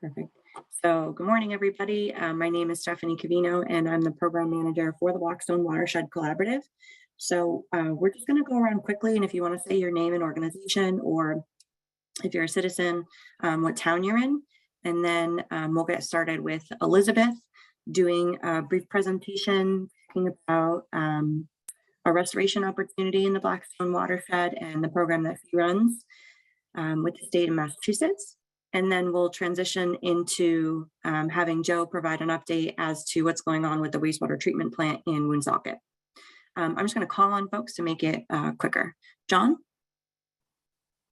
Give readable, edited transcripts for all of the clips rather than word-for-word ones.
Perfect. So good morning, everybody. My name is Stephanie Cavino, and I'm the program manager for the Blackstone Watershed Collaborative. So we're just going to go around quickly, and if you want to say your name and organization, or if you're a citizen, what town you're in, and then we'll get started with Elizabeth doing a brief presentation talking about a restoration opportunity in the Blackstone Watershed and the program that she runs with the state of Massachusetts. And then we'll transition into having Joe provide an update as to what's going on with the wastewater treatment plant in Woonsocket. I'm just going to call on folks to make it quicker. John?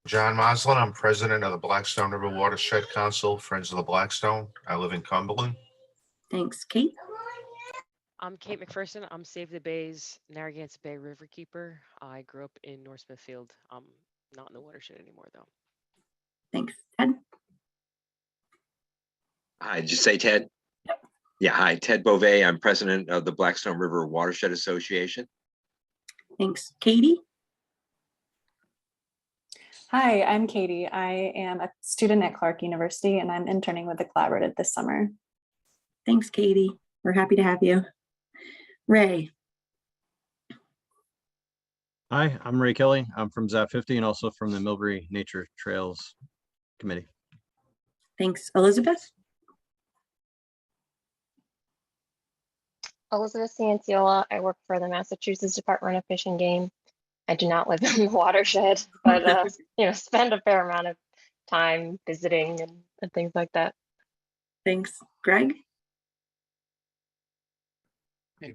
John Moslin, I'm president of the Blackstone River Watershed Council, Friends of the Blackstone. I live in Cumberland. Thanks. Kate? I'm Kate McPherson. I'm Save the Bay's Narragansett Bay Riverkeeper. I grew up in North Smithfield. I'm not in the watershed anymore, though. Thanks. Ted? Hi, did you say Ted? Yep. Yeah, hi, Ted Beauvais. I'm president of the Blackstone River Watershed Association. Thanks. Katie? Hi, I'm Katie. I am a student at Clark University, and I'm interning with the Collaborative this summer. Thanks, Katie. We're happy to have you. Ray? Hi, I'm Ray Kelly. I'm from ZAP 50 and also from the Millbury Nature Trails Committee. Thanks. Elizabeth? Elizabeth Cianciola. I work for the Massachusetts Department of Fish and Game. I do not live in the watershed, but spend a fair amount of time visiting and things like that. Thanks. Greg?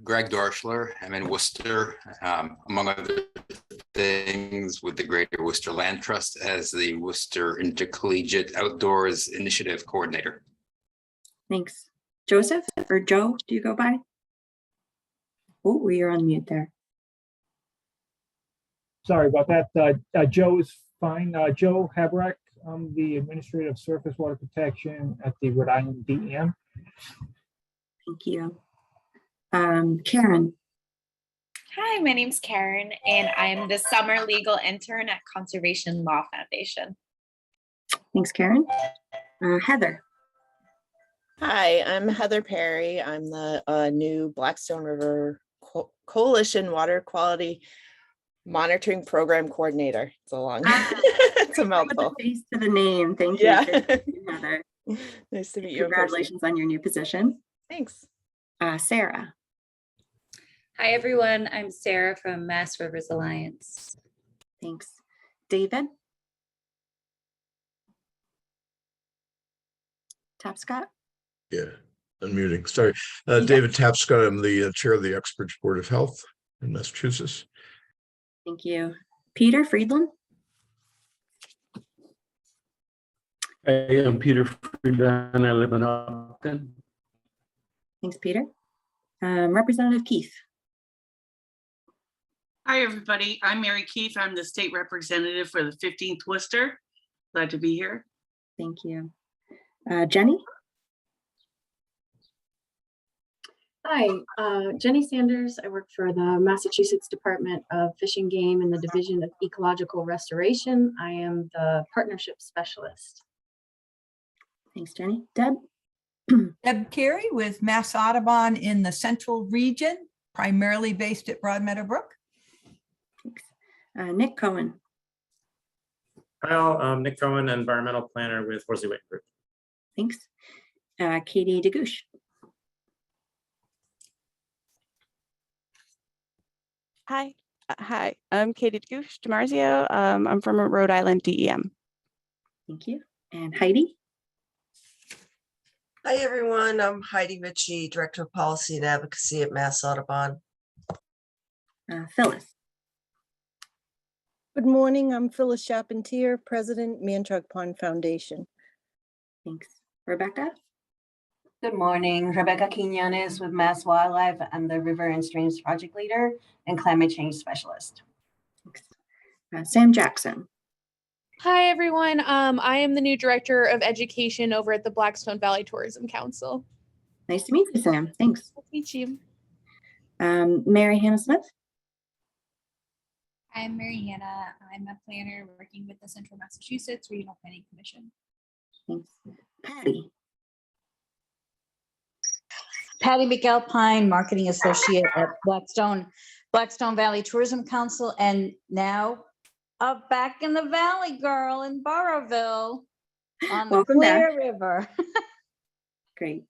Greg Dorschler. I'm in Worcester, among other things, with the Greater Worcester Land Trust as the Worcester Intercollegiate Outdoors Initiative Coordinator. Thanks. Joseph or Joe, do you go by? Oh, you're on mute there. Sorry about that. Joe is fine. Joe Habrack, I'm the Administrator of Surface Water Protection at the Rhode Island DEM. Thank you. Karen? Hi, my name's Karen, and I'm the summer legal intern at Conservation Law Foundation. Thanks, Karen. Heather? Hi, I'm Heather Perry. I'm the new Blackstone River Coalition Water Quality Monitoring Program Coordinator. It's a long, it's a mouthful. Put the face to the name. Thank you, Yeah. Heather. Nice to meet you. Congratulations on your new position. Thanks. Sarah? Hi, everyone. I'm Sarah from Mass Rivers Alliance. Thanks. David? Tapscott? Yeah, unmuting. Sorry. David Tapscott. I'm the chair of the Uxbridge Board of Health in Massachusetts. Thank you. Peter Friedland? I am Peter Friedland. I live in Upton. Thanks, Peter. Representative Keith? Hi, everybody. I'm Mary Keith. I'm the state representative for the 15th Worcester. Glad to be here. Thank you. Jenny? Hi, Jenny Sanders. I work for the Massachusetts Department of Fish and Game in the Division of Ecological Restoration. I am the partnership specialist. Thanks, Jenny. Deb? Deb Carey with Mass Audubon in the Central Region, primarily based at Broadmeadow Brook. Thanks. Nick Cohen? Hi, all. I'm Nick Cohen, environmental planner with Horsley Wade Group. Thanks. Katie DeGouche? Hi, I'm Katie DeMarzio. I'm from Rhode Island DEM. Thank you. And Heidi? Hi, everyone. I'm Heidi Ritchie, Director of Policy and Advocacy at Mass Audubon. Phyllis? Good morning. I'm Phyllis Charpentier, President, Manchog Pond Foundation. Thanks. Rebecca? Good morning. Rebecca Quinones with Mass Wildlife. I'm the River and Streams Project Leader and Climate Change Specialist. Thanks. Sam Jackson? Hi, everyone. I am the new Director of Education over at the Blackstone Valley Tourism Council. Nice to meet you, Sam. Thanks. Nice to meet you. Mary Hannah Smith? I'm Mary Hannah. I'm a planner working with the Central Massachusetts Regional Planning Commission. Thanks. Patty? Patty McAlpine, Marketing Associate at Blackstone Valley Tourism Council, and now back in the Valley girl in Burrowville on the Welcome back. Clear River. Great.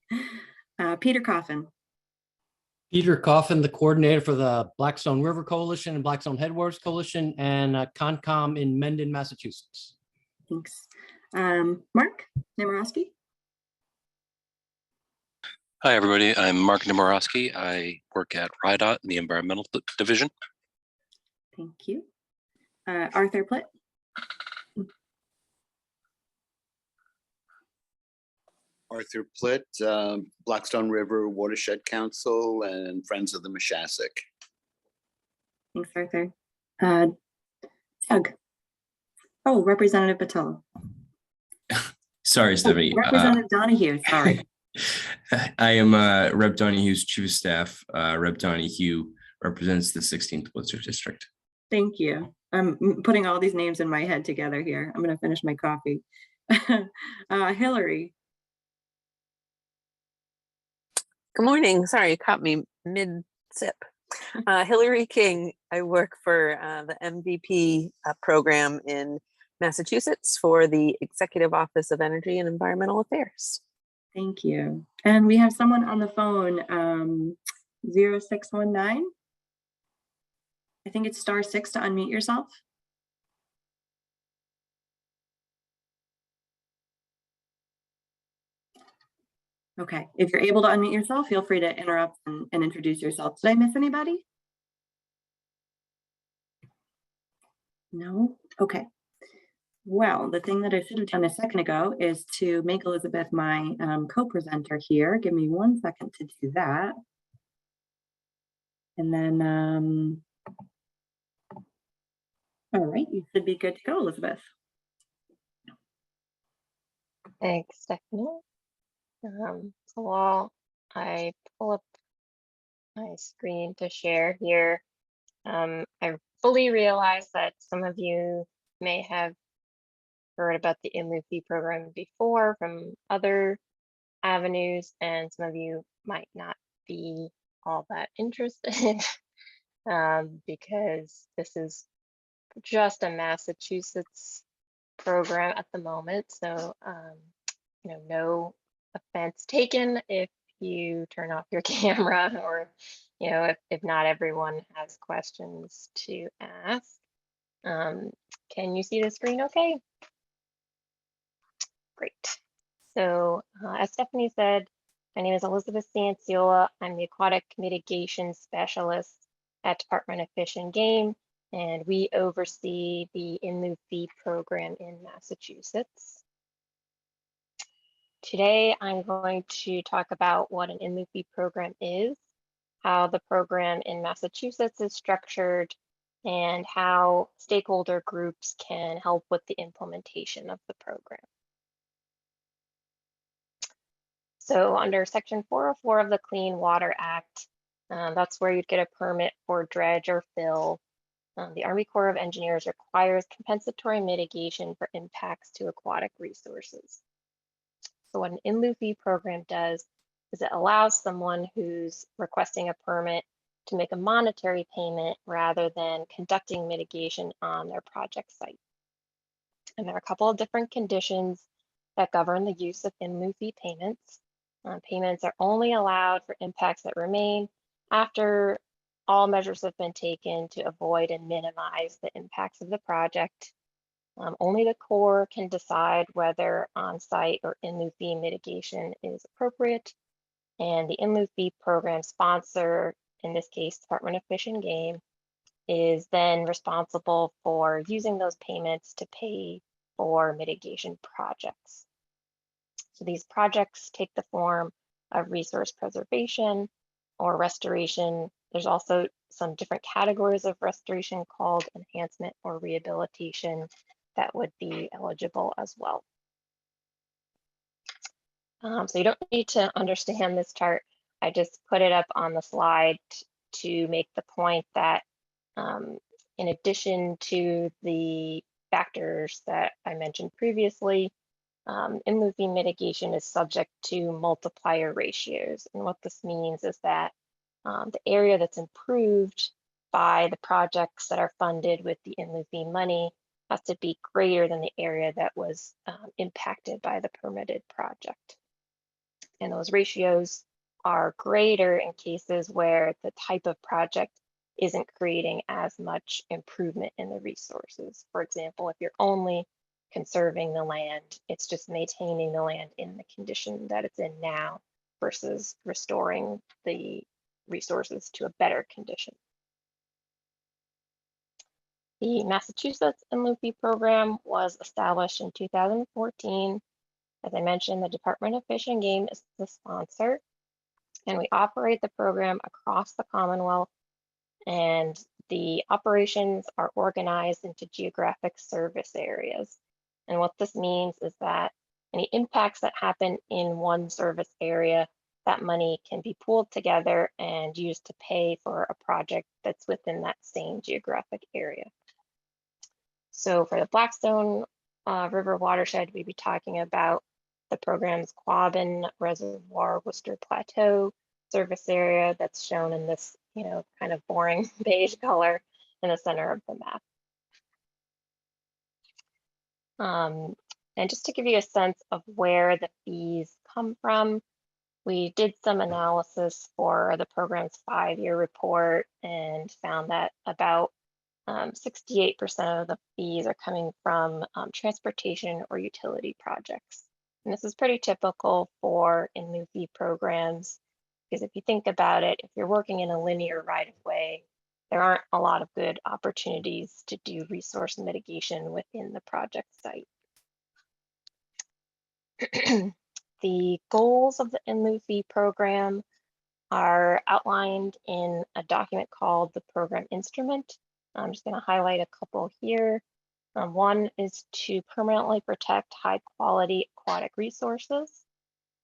Peter Coffin. Peter Coffin, the coordinator for the Blackstone River Coalition and Blackstone Headwaters Coalition, and Concom in Mendon, Massachusetts. Thanks. Mark Nemorowski. Hi, everybody. I'm Mark Nemorowski. I work at RIDOT in the Environmental Division. Thank you. Arthur Plitt. Arthur Plitt, Blackstone River Watershed Council and Friends of the Mashasik. Thanks, Arthur. Doug. Oh, Representative Patel. Sorry, Stephanie. Representative Donahue, sorry. I am Rep. Donahue's Chief of Staff. Rep. Donahue represents the 16th Worcester District. Thank you. I'm putting all these names in my head together here. I'm going to finish my coffee. Hillary. Good morning. Sorry, you caught me mid-sip. Hillary King. I work for the MVP program in Massachusetts for the Executive Office of Energy and Environmental Affairs. Thank you. And we have someone on the phone, 0619. I think it's *6 to unmute yourself. Okay, if you're able to unmute yourself, feel free to interrupt and introduce yourself. Did I miss anybody? No? Okay. Well, the thing that I should have done a second ago is to make Elizabeth my co-presenter here. Give me 1 second to do that. And then, all right, you should be good to go, Elizabeth. Thanks, Stephanie. So while I pull up my screen to share here, I fully realize that some of you may have heard about the IMUFI program before from other avenues, and some of you might not be all that interested because this is just a Massachusetts program at the moment. So, no offense taken if you turn off your camera or, if not everyone has questions to ask. Can you see the screen okay? Great. So as Stephanie said, my name is Elizabeth Sanciola. I'm the Aquatic Mitigation Specialist at Department of Fish and Game, and we oversee the IMUFI program in Massachusetts. Today, I'm going to talk about what an IMUFI program is, how the program in Massachusetts is structured, and how stakeholder groups can help with the implementation of the program. So under Section 404 of the Clean Water Act, that's where you'd get a permit for dredge or fill. The Army Corps of Engineers requires compensatory mitigation for impacts to aquatic resources. So what an IMUFI program does is it allows someone who's requesting a permit to make a monetary payment rather than conducting mitigation on their project site. And there are a couple of different conditions that govern the use of IMUFI payments. Payments are only allowed for impacts that remain after all measures have been taken to avoid and minimize the impacts of the project. Only the Corps can decide whether on-site or IMUFI mitigation is appropriate. And the IMUFI program sponsor, in this case, Department of Fish and Game, is then responsible for using those payments to pay for mitigation projects. So these projects take the form of resource preservation or restoration. There's also some different categories of restoration called enhancement or rehabilitation that would be eligible as well. So you don't need to understand this chart. I just put it up on the slide to make the point that in addition to the factors that I mentioned previously, in lieu fee mitigation is subject to multiplier ratios. And what this means is that the area that's improved by the projects that are funded with the in lieu fee money has to be greater than the area that was impacted by the permitted project. And those ratios are greater in cases where the type of project isn't creating as much improvement in the resources. For example, if you're only conserving the land, it's just maintaining the land in the condition that it's in now versus restoring the resources to a better condition. The Massachusetts in lieu fee program was established in 2014. As I mentioned, the Department of Fish and Game is the sponsor, and we operate the program across the Commonwealth, and the operations are organized into geographic service areas. And what this means is that any impacts that happen in one service area, that money can be pooled together and used to pay for a project that's within that same geographic area. So for the Blackstone River watershed, we'd be talking about the program's Quabbin Reservoir Worcester Plateau service area that's shown in this, kind of boring beige color in the center of the map. And just to give you a sense of where the fees come from, we did some analysis for the program's 5-year report and found that about 68% of the fees are coming from transportation or utility projects. And this is pretty typical for in lieu fee programs, because if you think about it, if you're working in a linear right-of-way, there aren't a lot of good opportunities to do resource mitigation within the project site. The goals of the in lieu fee program are outlined in a document called the program instrument. I'm just going to highlight a couple here. One is to permanently protect high quality aquatic resources,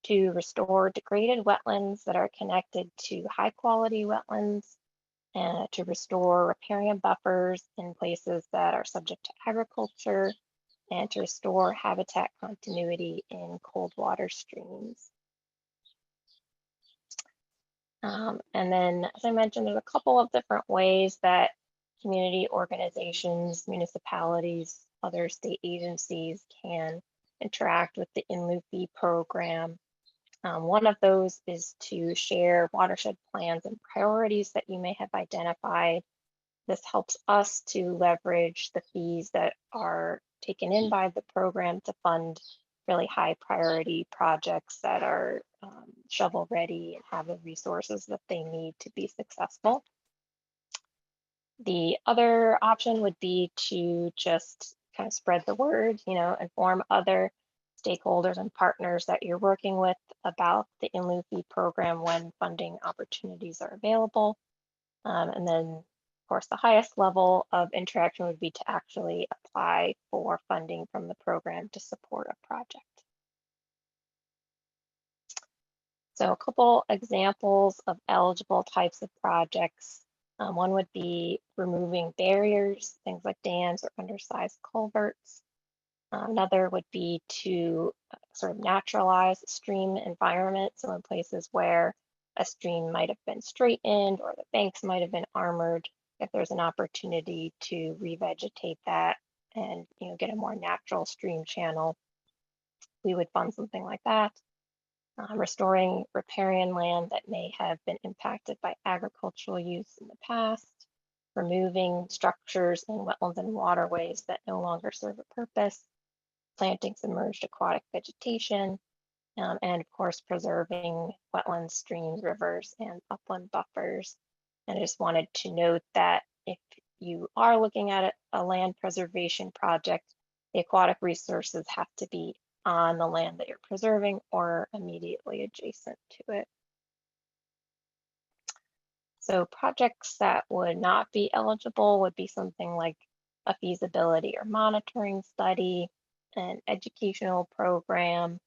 to restore degraded wetlands that are connected to high quality wetlands, and to restore riparian buffers in places that are subject to agriculture, and to restore habitat continuity in cold water streams. And then, as I mentioned, there's a couple of different ways that community organizations, municipalities, other state agencies can interact with the in lieu fee program. One of those is to share watershed plans and priorities that you may have identified. This helps us to leverage the fees that are taken in by the program to fund really high priority projects that are shovel ready and have the resources that they need to be successful. The other option would be to just kind of spread the word, inform other stakeholders and partners that you're working with about the in lieu fee program when funding opportunities are available. And then, of course, the highest level of interaction would be to actually apply for funding from the program to support a project. So a couple examples of eligible types of projects. One would be removing barriers, things like dams or undersized culverts. Another would be to sort of naturalize stream environment. So in places where a stream might have been straightened or the banks might have been armored, if there's an opportunity to revegetate that and get a more natural stream channel, we would fund something like that. Restoring riparian land that may have been impacted by agricultural use in the past, removing structures in wetlands and waterways that no longer serve a purpose, planting submerged aquatic vegetation, and of course, preserving wetlands, streams, rivers, and upland buffers. And I just wanted to note that if you are looking at a land preservation project, the aquatic resources have to be on the land that you're preserving or immediately adjacent to it. So projects that would not be eligible would be something like a feasibility or monitoring study, an educational program.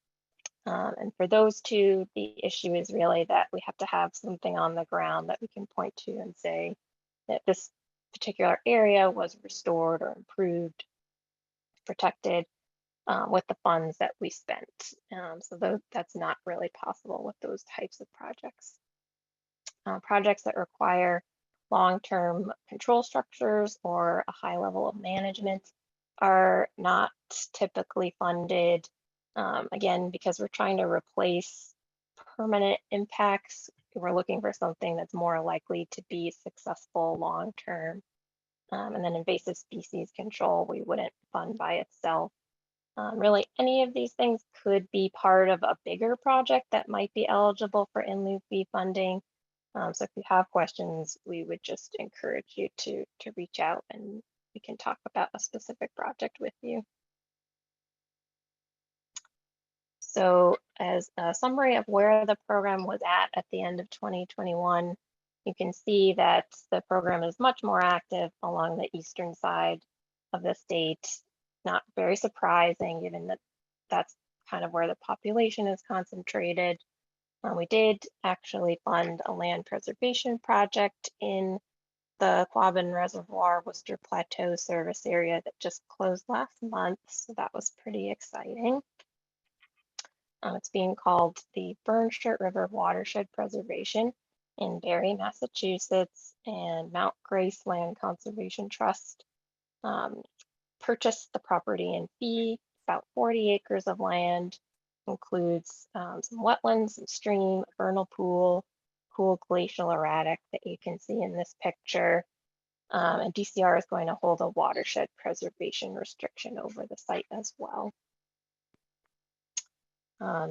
And for those two, the issue is really that we have to have something on the ground that we can point to and say that this particular area was restored or improved, protected, with the funds that we spent. So that's not really possible with those types of projects. Projects that require long-term control structures or a high level of management are not typically funded. Again, because we're trying to replace permanent impacts, we're looking for something that's more likely to be successful long-term. And then invasive species control, we wouldn't fund by itself. Really, any of these things could be part of a bigger project that might be eligible for in lieu fee funding. So if you have questions, we would just encourage you to reach out and we can talk about a specific project with you. So as a summary of where the program was at the end of 2021, you can see that the program is much more active along the eastern side of the state. Not very surprising, given that that's kind of where the population is concentrated. We did actually fund a land preservation project in the Quabbin Reservoir Worcester Plateau service area that just closed last month, so that was pretty exciting. It's being called the Burnshirt River Watershed Preservation in Barre, Massachusetts, and Mount Grace Land Conservation Trust purchased the property in fee, about 40 acres of land, includes some wetlands, some stream, a vernal pool, cool glacial erratic that you can see in this picture. And DCR is going to hold a watershed preservation restriction over the site as well.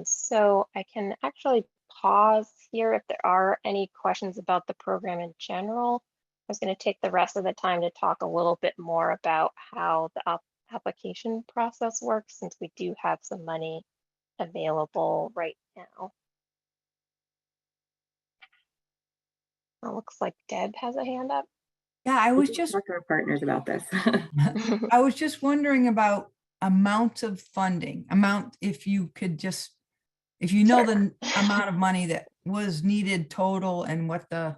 So I can actually pause here if there are any questions about the program in general. I was going to take the rest of the time to talk a little bit more about how the application process works, since we do have some money available right now. It looks like Deb has a hand up. Yeah, I was just talk to our partners about this. I was just wondering about amounts of funding, if you could just, if you know the amount of money that was needed total and what the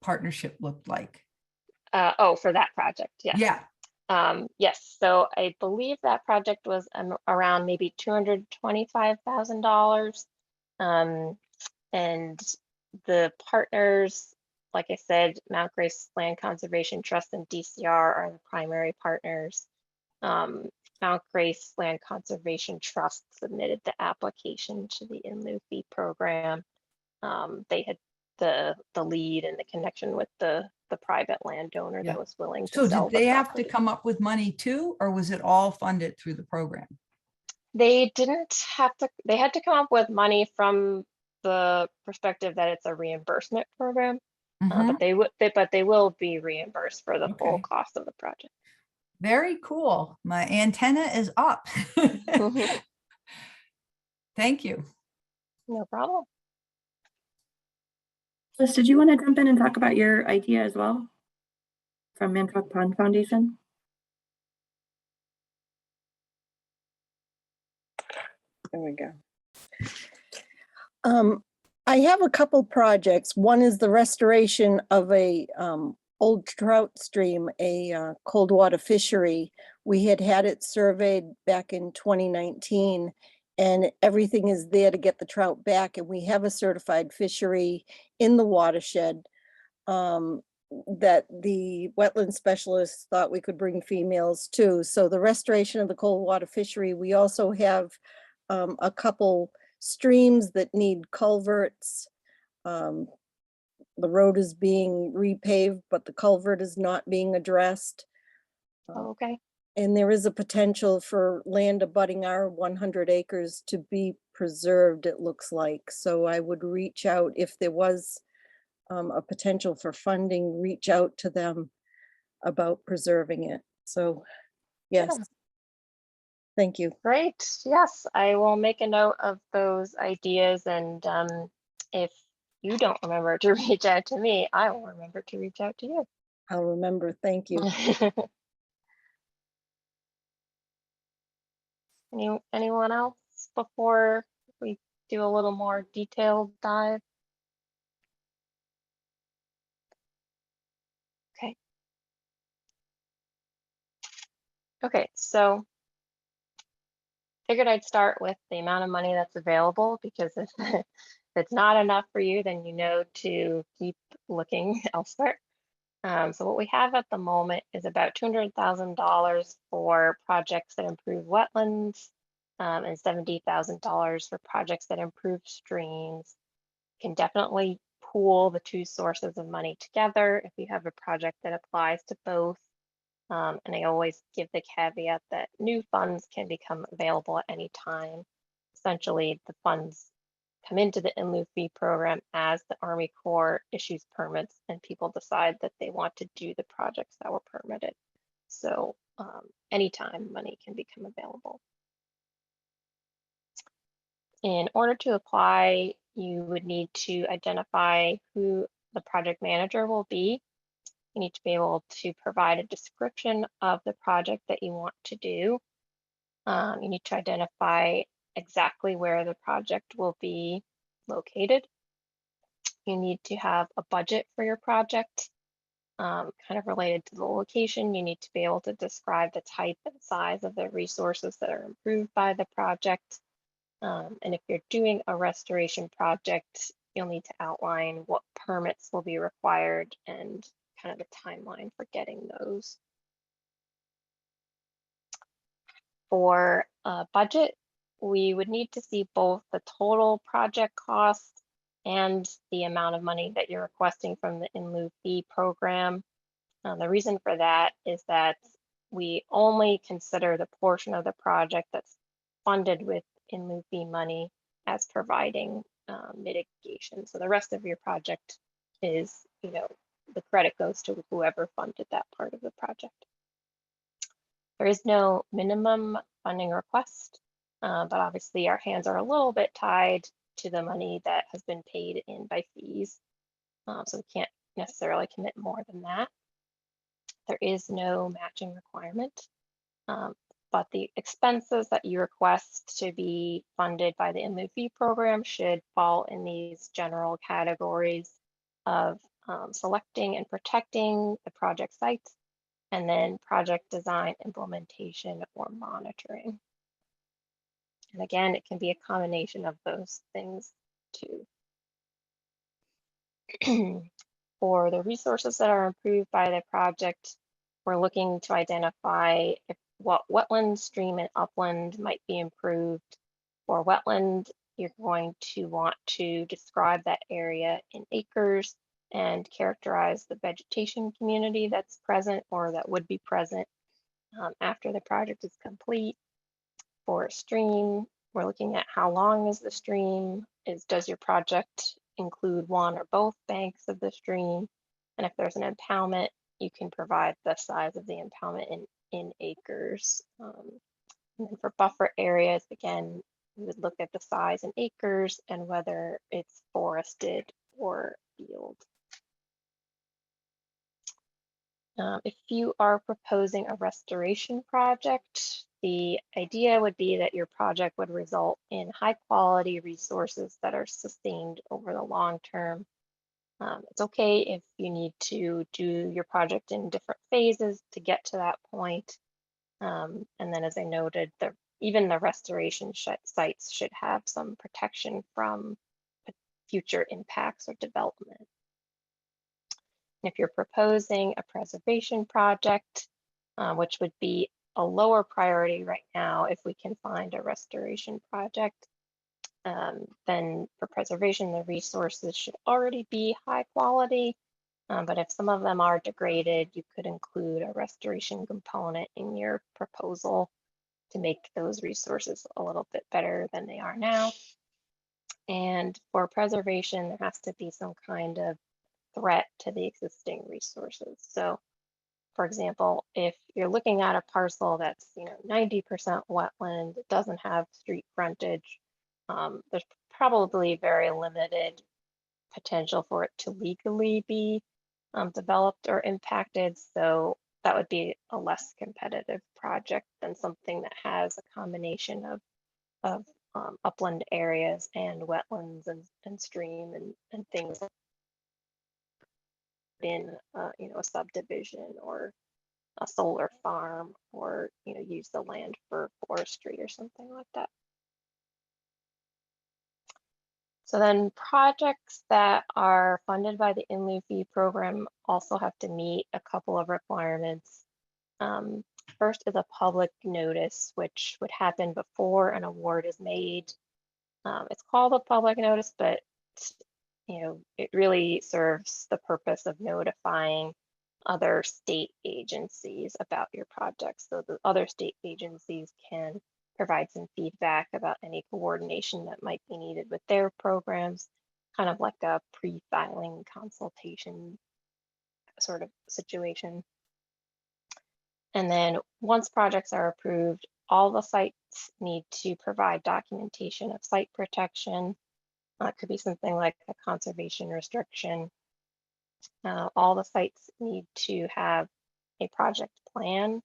partnership looked like. Oh, for that project, yes. Yeah. Yes, so I believe that project was around maybe $225,000. And the partners, like I said, Mount Grace Land Conservation Trust and DCR are the primary partners. Mount Grace Land Conservation Trust submitted the application to the in lieu fee program. They had the lead and the connection with the private landowner that was willing to So sell did they the have to property. come up with money too, or was it all funded through the program? They didn't have to, they had to come up with money from the perspective that it's a reimbursement program, but they will be reimbursed for the full cost of the project. Very cool. My antenna is up. Thank you. No problem. Liz, did you want to jump in and talk about your idea as well from Mantuck Pond Foundation? There we go. I have a couple projects. One is the restoration of a old trout stream, a cold water fishery. We had it surveyed back in 2019, and everything is there to get the trout back. And we have a certified fishery in the watershed that the wetland specialists thought we could bring females to. So the restoration of the cold water fishery, we also have a couple streams that need culverts. The road is being repaved, but the culvert is not being addressed. Okay. And there is a potential for land abutting our 100 acres to be preserved, it looks like. So I would reach out if there was a potential for funding, reach out to them about preserving it. So yes. Sure. Thank you. Great. Yes, I will make a note of those ideas. And if you don't remember to reach out to me, I will remember to reach out to you. I'll remember. Thank you. Anyone else before we do a little more detailed dive? Okay. Okay, so figured I'd start with the amount of money that's available, because if it's not enough for you, then you know to keep looking elsewhere. So what we have at the moment is about $200,000 for projects that improve wetlands, and $70,000 for projects that improve streams. Can definitely pool the two sources of money together if you have a project that applies to both. And I always give the caveat that new funds can become available at any time. Essentially, the funds come into the in lieu fee program as the Army Corps issues permits and people decide that they want to do the projects that were permitted. So anytime money can become available. In order to apply, you would need to identify who the project manager will be. You need to be able to provide a description of the project that you want to do. You need to identify exactly where the project will be located. You need to have a budget for your project, kind of related to the location. You need to be able to describe the type and size of the resources that are improved by the project. And if you're doing a restoration project, you'll need to outline what permits will be required and kind of the timeline for getting those. For a budget, we would need to see both the total project cost and the amount of money that you're requesting from the in lieu fee program. The reason for that is that we only consider the portion of the project that's funded with in lieu fee money as providing mitigation. So the rest of your project is, the credit goes to whoever funded that part of the project. There is no minimum funding request, but obviously our hands are a little bit tied to the money that has been paid in by fees. So we can't necessarily commit more than that. There is no matching requirement, but the expenses that you request to be funded by the in lieu fee program should fall in these general categories of selecting and protecting the project sites, and then project design, implementation, or monitoring. And again, it can be a combination of those things too. For the resources that are improved by the project, we're looking to identify what wetland, stream, and upland might be improved. For wetland, you're going to want to describe that area in acres and characterize the vegetation community that's present or that would be present after the project is complete. For a stream, we're looking at how long is the stream, does your project include one or both banks of the stream, and if there's an impoundment, you can provide the size of the impoundment in acres. And then for buffer areas, again, we would look at the size in acres and whether it's forested or field. If you are proposing a restoration project, the idea would be that your project would result in high quality resources that are sustained over the long term. It's okay if you need to do your project in different phases to get to that point. And then as I noted, even the restoration sites should have some protection from future impacts or development. If you're proposing a preservation project, which would be a lower priority right now if we can find a restoration project, then for preservation, the resources should already be high quality. But if some of them are degraded, you could include a restoration component in your proposal to make those resources a little bit better than they are now. And for preservation, there has to be some kind of threat to the existing resources. So for example, if you're looking at a parcel that's 90% wetland, it doesn't have street frontage, there's probably very limited potential for it to legally be developed or impacted. So that would be a less competitive project than something that has a combination of upland areas and wetlands and stream and things in a subdivision or a solar farm or, use the land for forestry or something like that. So then projects that are funded by the in lieu fee program also have to meet a couple of requirements. First is a public notice, which would happen before an award is made. It's called a public notice, but it really serves the purpose of notifying other state agencies about your project. So the other state agencies can provide some feedback about any coordination that might be needed with their programs, kind of like a pre-filing consultation sort of situation. And then once projects are approved, all the sites need to provide documentation of site protection. It could be something like a conservation restriction. All the sites need to have a project plan.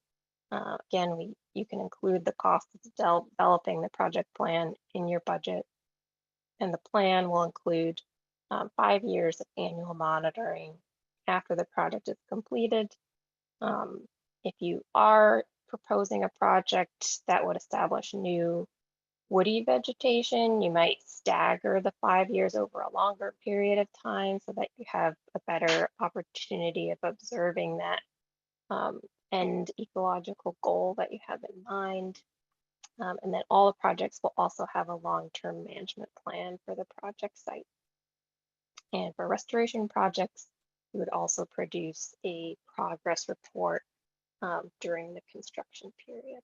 Again, you can include the cost of developing the project plan in your budget. And the plan will include 5 years of annual monitoring after the project is completed. If you are proposing a project that would establish new woody vegetation, you might stagger the 5 years over a longer period of time so that you have a better opportunity of observing that end ecological goal that you have in mind. And then all the projects will also have a long-term management plan for the project site. And for restoration projects, you would also produce a progress report during the construction period.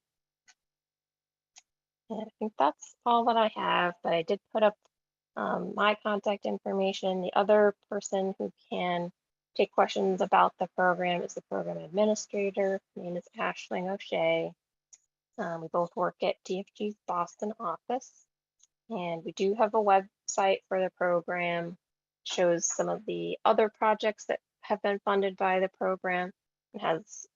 And I think that's all that I have, but I did put up my contact information. The other person who can take questions about the program is the program administrator. Her name is Ashling O'Shea. We both work at DFG's Boston office, and we do have a website for the program. It shows some of the other projects that have been funded by the program, and has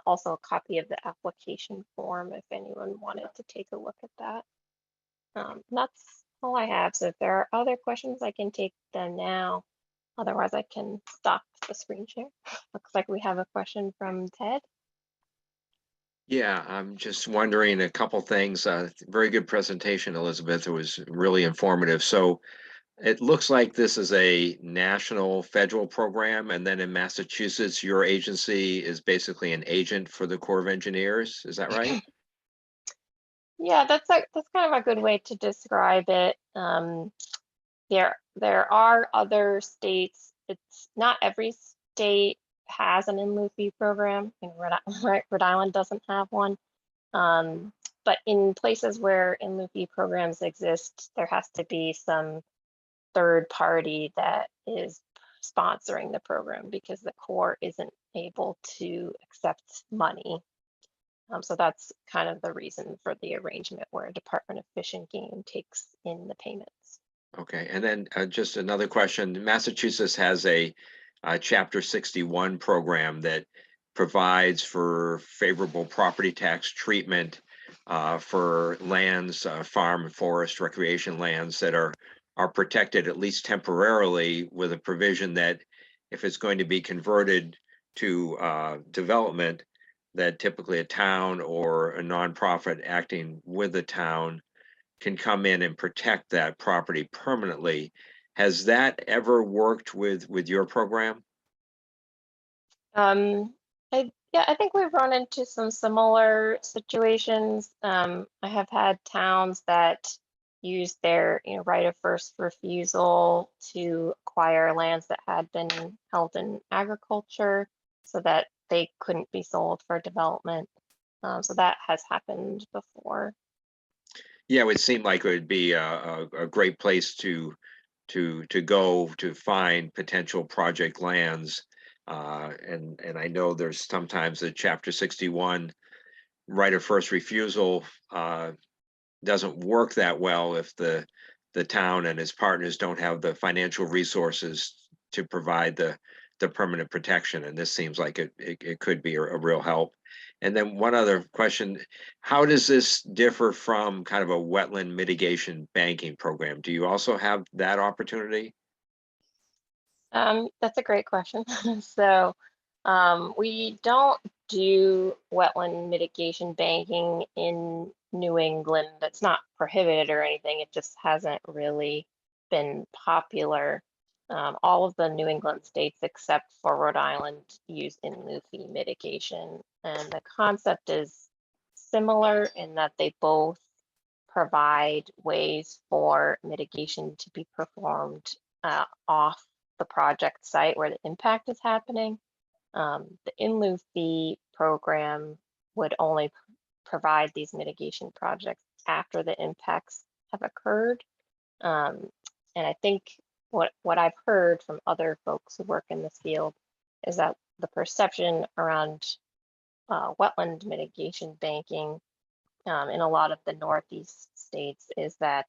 also a copy of the application form if anyone wanted to take a look at that. That's all I have. So if there are other questions, I can take them now. Otherwise, I can stop the screen share. Looks like we have a question from Ted. Yeah, I'm just wondering a couple things. Very good presentation, Elizabeth. It was really informative. So it looks like this is a national federal program, and then in Massachusetts, your agency is basically an agent for the Corps of Engineers. Is that right? Yeah, that's kind of a good way to describe it. There are other states. It's not every state has an in lieu fee program. Rhode Island doesn't have one. But in places where in lieu fee programs exist, there has to be some third party that is sponsoring the program because the Corps isn't able to accept money. So that's kind of the reason for the arrangement where Department of Fish and Game takes in the payments. Okay, and then just another question. Massachusetts has a Chapter 61 program that provides for favorable property tax treatment for lands, farm, forest, recreation lands that are protected at least temporarily, with a provision that if it's going to be converted to development, that typically a town or a nonprofit acting with the town can come in and protect that property permanently. Has that ever worked with your program? I think we've run into some similar situations. I have had towns that use their right of first refusal to acquire lands that had been held in agriculture so that they couldn't be sold for development. So that has happened before. Yeah, it would seem like it would be a great place to go to find potential project lands. And I know there's sometimes a Chapter 61 right of first refusal doesn't work that well if the town and its partners don't have the financial resources to provide the permanent protection. And this seems like it could be a real help. And then one other question, how does this differ from kind of a wetland mitigation banking program? Do you also have that opportunity? That's a great question. So We don't do wetland mitigation banking in New England. That's not prohibited or anything. It just hasn't really been popular. All of the New England states except for Rhode Island use in lieu fee mitigation. And the concept is similar in that they both provide ways for mitigation to be performed off the project site where the impact is happening. The in lieu fee program would only provide these mitigation projects after the impacts have occurred. And I think what I've heard from other folks who work in this field is that the perception around wetland mitigation banking in a lot of the Northeast states is that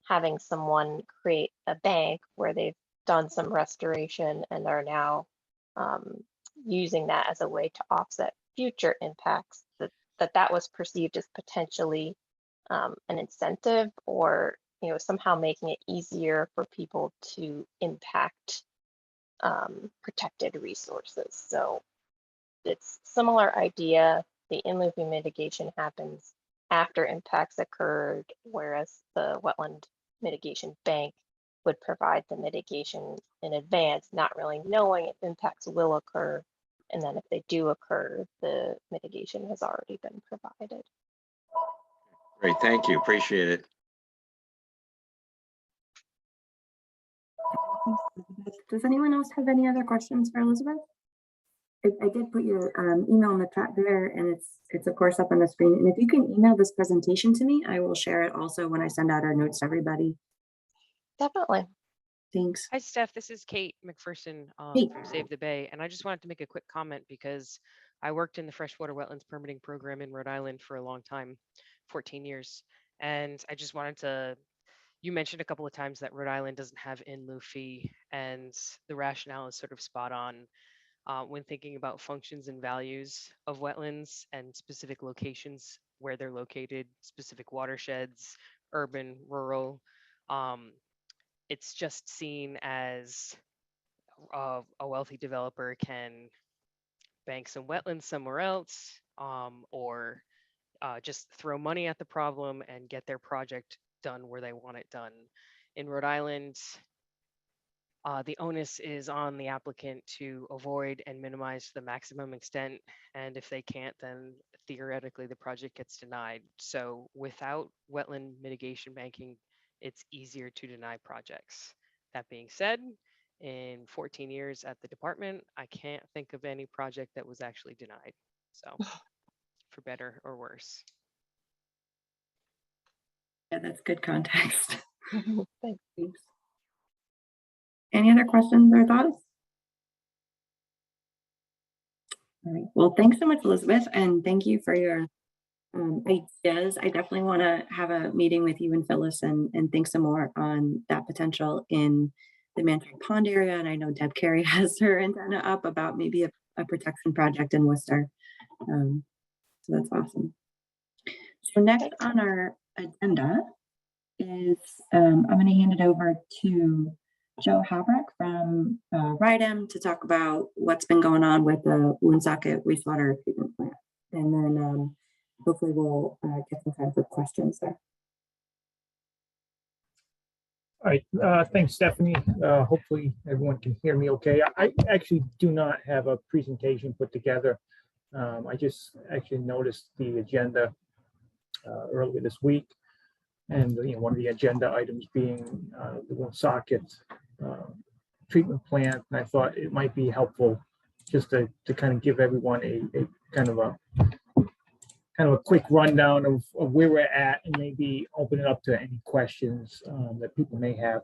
having someone create a bank where they've done some restoration and are now using that as a way to offset future impacts, that was perceived as potentially an incentive, or somehow making it easier for people to impact protected resources. So it's similar idea. The in lieu fee mitigation happens after impacts occurred, whereas the wetland mitigation bank would provide the mitigation in advance, not really knowing if impacts will occur. And then if they do occur, the mitigation has already been provided. Great, thank you, appreciate it. Does anyone else have any other questions for Elizabeth? I did put your email in the chat there, and it's of course up on the screen. And if you can email this presentation to me, I will share it also when I send out our notes to everybody. Definitely. Thanks. Hi, Steph. This is Kate McPherson Hey. from Save the Bay. And I just wanted to make a quick comment because I worked in the freshwater wetlands permitting program in Rhode Island for a long time, 14 years. And I just wanted to, you mentioned a couple of times that Rhode Island doesn't have in lieu fee, and the rationale is sort of spot on when thinking about functions and values of wetlands and specific locations where they're located, specific watersheds, urban, rural. It's just seen as a wealthy developer can bank some wetlands somewhere else, or just throw money at the problem and get their project done where they want it done. In Rhode Island, the onus is on the applicant to avoid and minimize to the maximum extent. And if they can't, then theoretically the project gets denied. So without wetland mitigation banking, it's easier to deny projects. That being said, in 14 years at the department, I can't think of any project that was actually denied. So for better or worse. Yeah, that's good context. Thanks. Any other questions or thoughts? All right. Well, thanks so much, Elizabeth, and thank you for your ideas. I definitely want to have a meeting with you and Phyllis and think some more on that potential in the Mantua Pond area. And I know Deb Carey has her antenna up about maybe a protection project in Worcester. So that's awesome. So next on our agenda is I'm going to hand it over to Joe Habrick from RIDEM to talk about what's been going on with the Woonsocket wastewater treatment plant. And then hopefully we'll get some time for questions there. All right, thanks, Stephanie. Hopefully everyone can hear me okay. I actually do not have a presentation put together. I just actually noticed the agenda earlier this week. And one of the agenda items being the Woonsocket treatment plant. And I thought it might be helpful just to kind of give everyone a kind of a quick rundown of where we're at, and maybe open it up to any questions that people may have.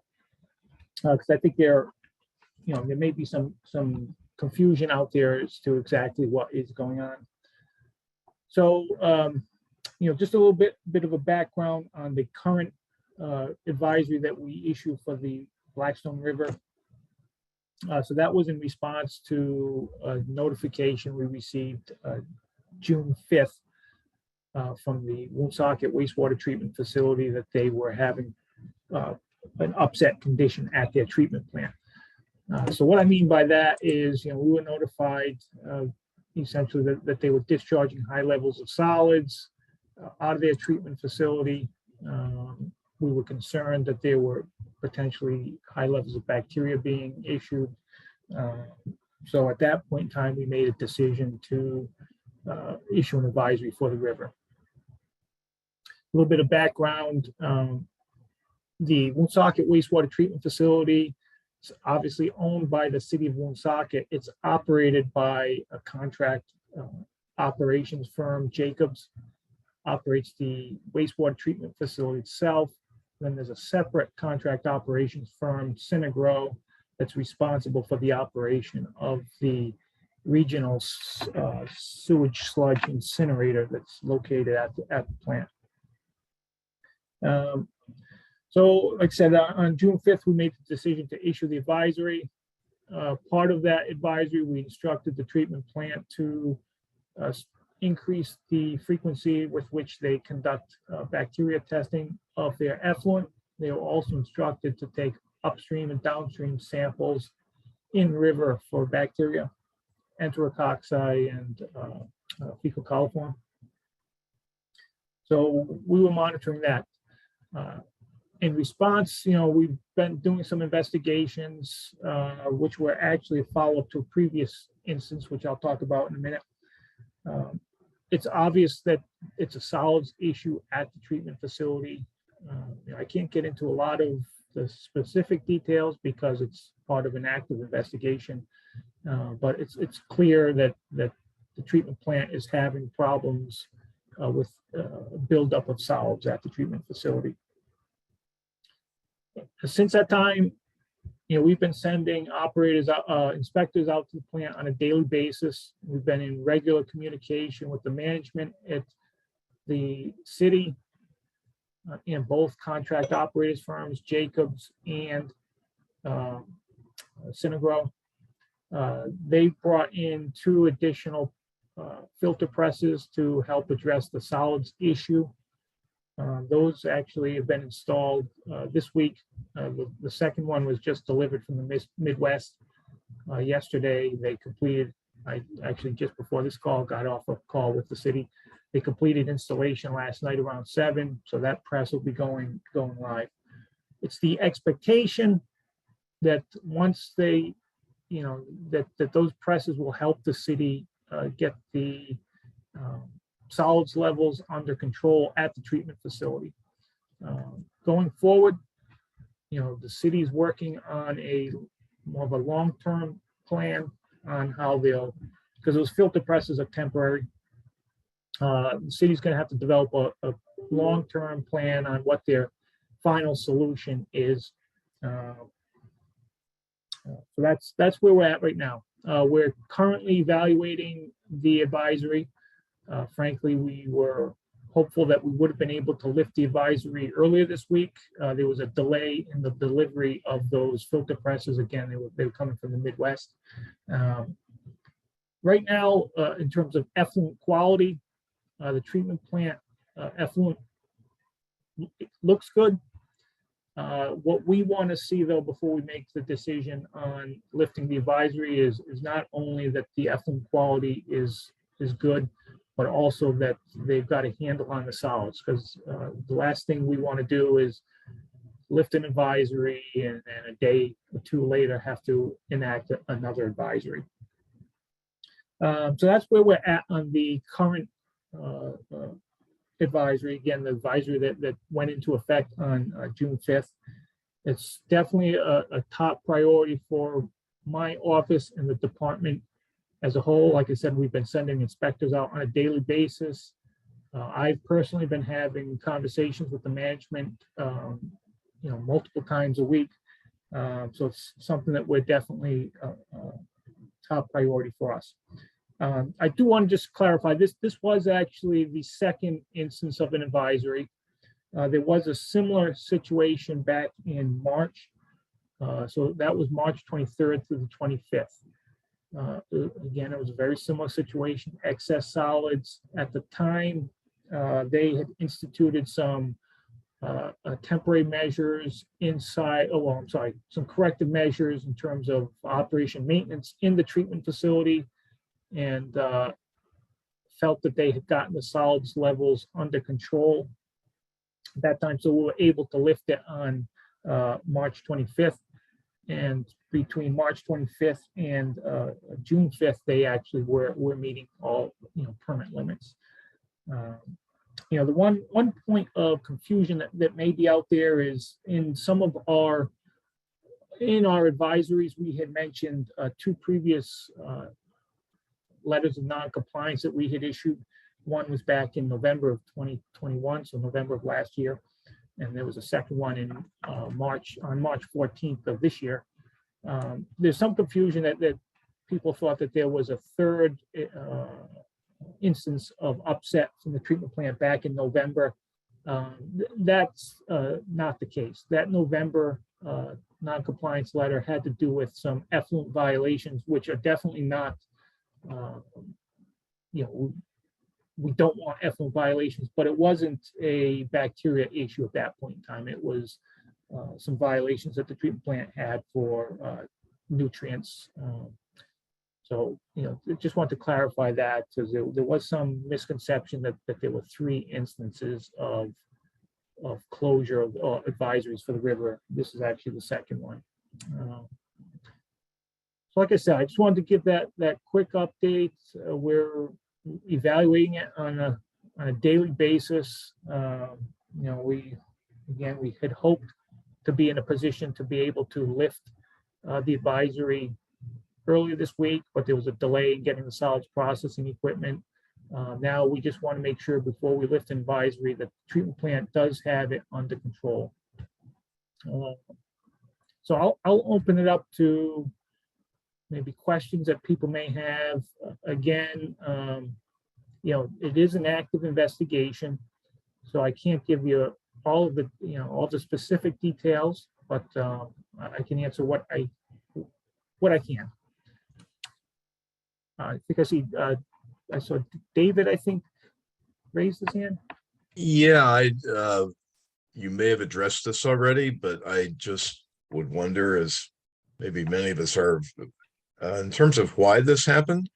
Because I think there may be some confusion out there as to exactly what is going on. So just a little bit of a background on the current advisory that we issue for the Blackstone River. So that was in response to a notification we received June 5th from the Woonsocket wastewater treatment facility that they were having an upset condition at their treatment plant. So what I mean by that is, we were notified essentially that they were discharging high levels of solids out of their treatment facility. We were concerned that there were potentially high levels of bacteria being issued. So at that point in time, we made a decision to issue an advisory for the river. A little bit of background. The Woonsocket wastewater treatment facility is obviously owned by the city of Woonsocket. It's operated by a contract operations firm. Jacobs operates the wastewater treatment facility itself. Then there's a separate contract operations firm, Synagro, that's responsible for the operation of the regional sewage sludge incinerator that's located at the plant. So like I said, on June 5th, we made the decision to issue the advisory. Part of that advisory, we instructed the treatment plant to increase the frequency with which they conduct bacteria testing of their effluent. They were also instructed to take upstream and downstream samples in river for bacteria, enterococci and fecal coliform. So we were monitoring that. In response, we've been doing some investigations, which were actually a follow-up to a previous instance, which I'll talk about in a minute. It's obvious that it's a solids issue at the treatment facility. I can't get into a lot of the specific details because it's part of an active investigation, but it's clear that the treatment plant is having problems with buildup of solids at the treatment facility. Since that time, we've been sending operators, inspectors out to the plant on a daily basis. We've been in regular communication with the management at the city and both contract operators firms, Jacobs and Synagro. They brought in 2 additional filter presses to help address the solids issue. Those actually have been installed this week. The second one was just delivered from the Midwest yesterday. They completed, I actually just before this call got off a call with the city. They completed installation last night around 7, so that press will be going live. It's the expectation that once they, that those presses will help the city get the solids levels under control at the treatment facility. Going forward, the city is working on more of a long-term plan on how they'll, because those filter presses are temporary. The city's going to have to develop a long-term plan on what their final solution is. So that's where we're at right now. We're currently evaluating the advisory. Frankly, we were hopeful that we would have been able to lift the advisory earlier this week. There was a delay in the delivery of those filter presses. Again, they were coming from the Midwest. Right now, in terms of effluent quality, the treatment plant effluent looks good. What we want to see, though, before we make the decision on lifting the advisory is not only that the effluent quality is good, but also that they've got a handle on the solids, because the last thing we want to do is lift an advisory and a day or 2 later have to enact another advisory. So that's where we're at on the current advisory. Again, the advisory that went into effect on June 5th. It's definitely a top priority for my office and the department as a whole. Like I said, we've been sending inspectors out on a daily basis. I've personally been having conversations with the management, multiple times a week. So it's something that we're definitely top priority for us. I do want to just clarify this. This was actually the second instance of an advisory. There was a similar situation back in March. So that was March 23rd through the 25th. Again, it was a very similar situation, excess solids. At the time, they had instituted some temporary measures inside, oh, well, I'm sorry, some corrective measures in terms of operation maintenance in the treatment facility, and felt that they had gotten the solids levels under control at that time. So we were able to lift it on March 25th. And between March 25th and June 5th, they actually were meeting all, permit limits. The one point of confusion that may be out there is in some of our advisories, we had mentioned two previous letters of non-compliance that we had issued. One was back in November of 2021, so November of last year. And there was a second one in March 14th of this year. There's some confusion that people thought that there was a third instance of upset from the treatment plant back in November. That's not the case. That November non-compliance letter had to do with some effluent violations, which are definitely not, we don't want effluent violations, but it wasn't a bacteria issue at that point in time. It was some violations that the treatment plant had for nutrients. So, just want to clarify that, because there was some misconception that there were three instances of closure of advisories for the river. This is actually the second one. So like I said, I just wanted to give that quick update. We're evaluating it on a daily basis. We had hoped to be in a position to be able to lift the advisory earlier this week, but there was a delay in getting the solids processing equipment. Now we just want to make sure before we lift an advisory that the treatment plant does have it under control. So I'll open it up to maybe questions that people may have. Again, it is an active investigation, so I can't give you all of the, all the specific details, but I can answer what I can. I think I saw David, I think, raised his hand. Yeah, you may have addressed this already, but I just would wonder, as maybe many of us are, in terms of why this happened.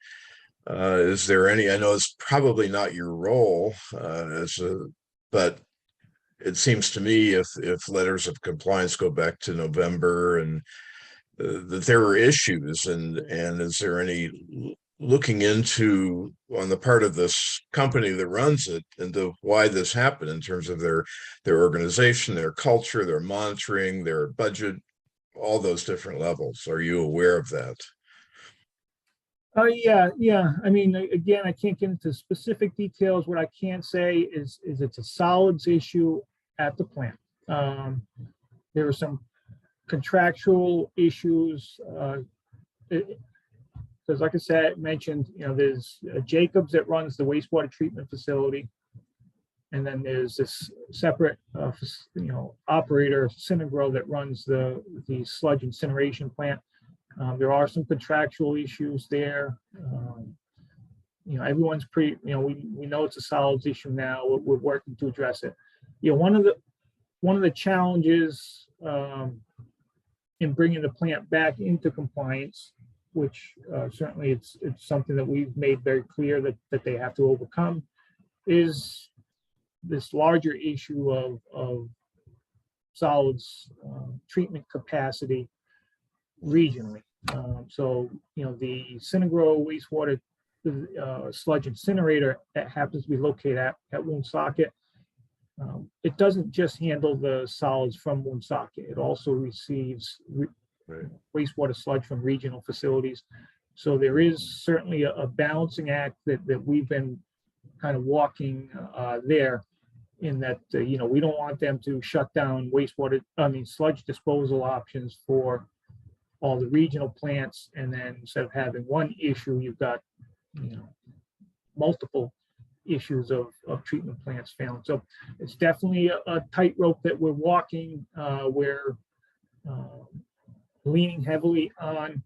Is there any? I know it's probably not your role, but it seems to me if letters of compliance go back to November and that there are issues, and is there any looking into on the part of this company that runs it into why this happened in terms of their organization, their culture, their monitoring, their budget, all those different levels? Are you aware of that? Yeah. I mean, again, I can't get into specific details. What I can say is it's a solids issue at the plant. There are some contractual issues. Because like I said, mentioned, there's Jacobs that runs the wastewater treatment facility. And then there's this separate, operator, Synagro, that runs the sludge incineration plant. There are some contractual issues there. Everyone's we know it's a solids issue now. We're working to address it. One of the challenges in bringing the plant back into compliance, which certainly it's something that we've made very clear that they have to overcome, is this larger issue of solids treatment capacity regionally. So, the Synagro wastewater sludge incinerator that happens to be located at Woonsocket, it doesn't just handle the solids from Woonsocket. It also receives wastewater sludge from regional facilities. So there is certainly a balancing act that we've been kind of walking there, in that, we don't want them to shut down sludge disposal options for all the regional plants, and then instead of having one issue, you've got multiple issues of treatment plants failing. So it's definitely a tightrope that we're walking. We're leaning heavily on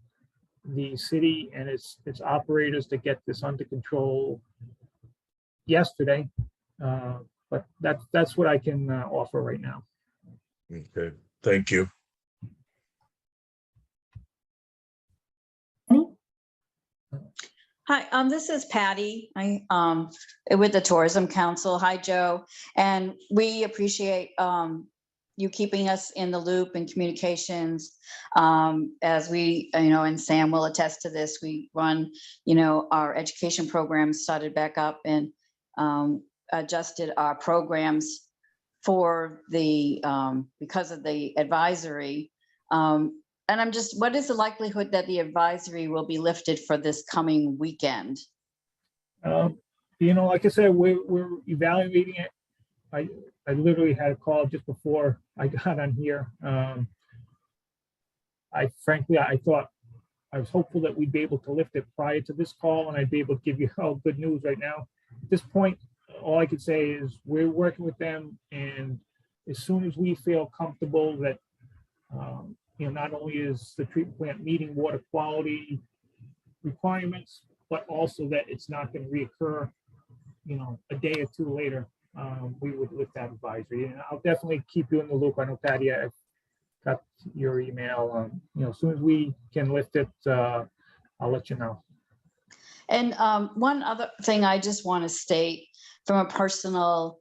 the city and its operators to get this under control yesterday. But that's what I can offer right now. Okay, thank you. Hi, this is Patty. With the Tourism Council. Hi, Joe. And we appreciate you keeping us in the loop and communications. As we, and Sam will attest to this, we run, our education programs started back up and adjusted our programs for the, because of the advisory. And I'm just, what is the likelihood that the advisory will be lifted for this coming weekend? Like I said, we're evaluating it. I literally had a call just before I got on here. Frankly, I was hopeful that we'd be able to lift it prior to this call, and I'd be able to give you all good news right now. At this point, all I could say is we're working with them, and as soon as we feel comfortable that not only is the treatment plant meeting water quality requirements, but also that it's not going to reoccur, a day or two later, we would lift that advisory. And I'll definitely keep you in the loop. I know, Patty, I got your email. As soon as we can lift it, I'll let you know. And one other thing I just want to state from a personal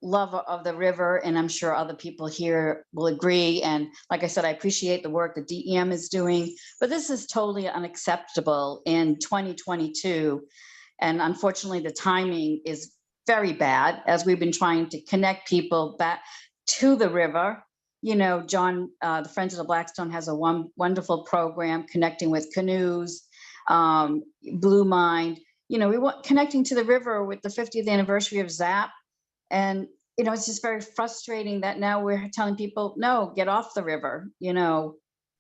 lover of the river, and I'm sure other people here will agree. And like I said, I appreciate the work that DEM is doing, but this is totally unacceptable in 2022. And unfortunately, the timing is very bad as we've been trying to connect people back to the river. John, the Friends of the Blackstone has a wonderful program connecting with canoes, Blue Mind. We want connecting to the river with the 50th anniversary of ZAP. And, it's just very frustrating that now we're telling people, no, get off the river,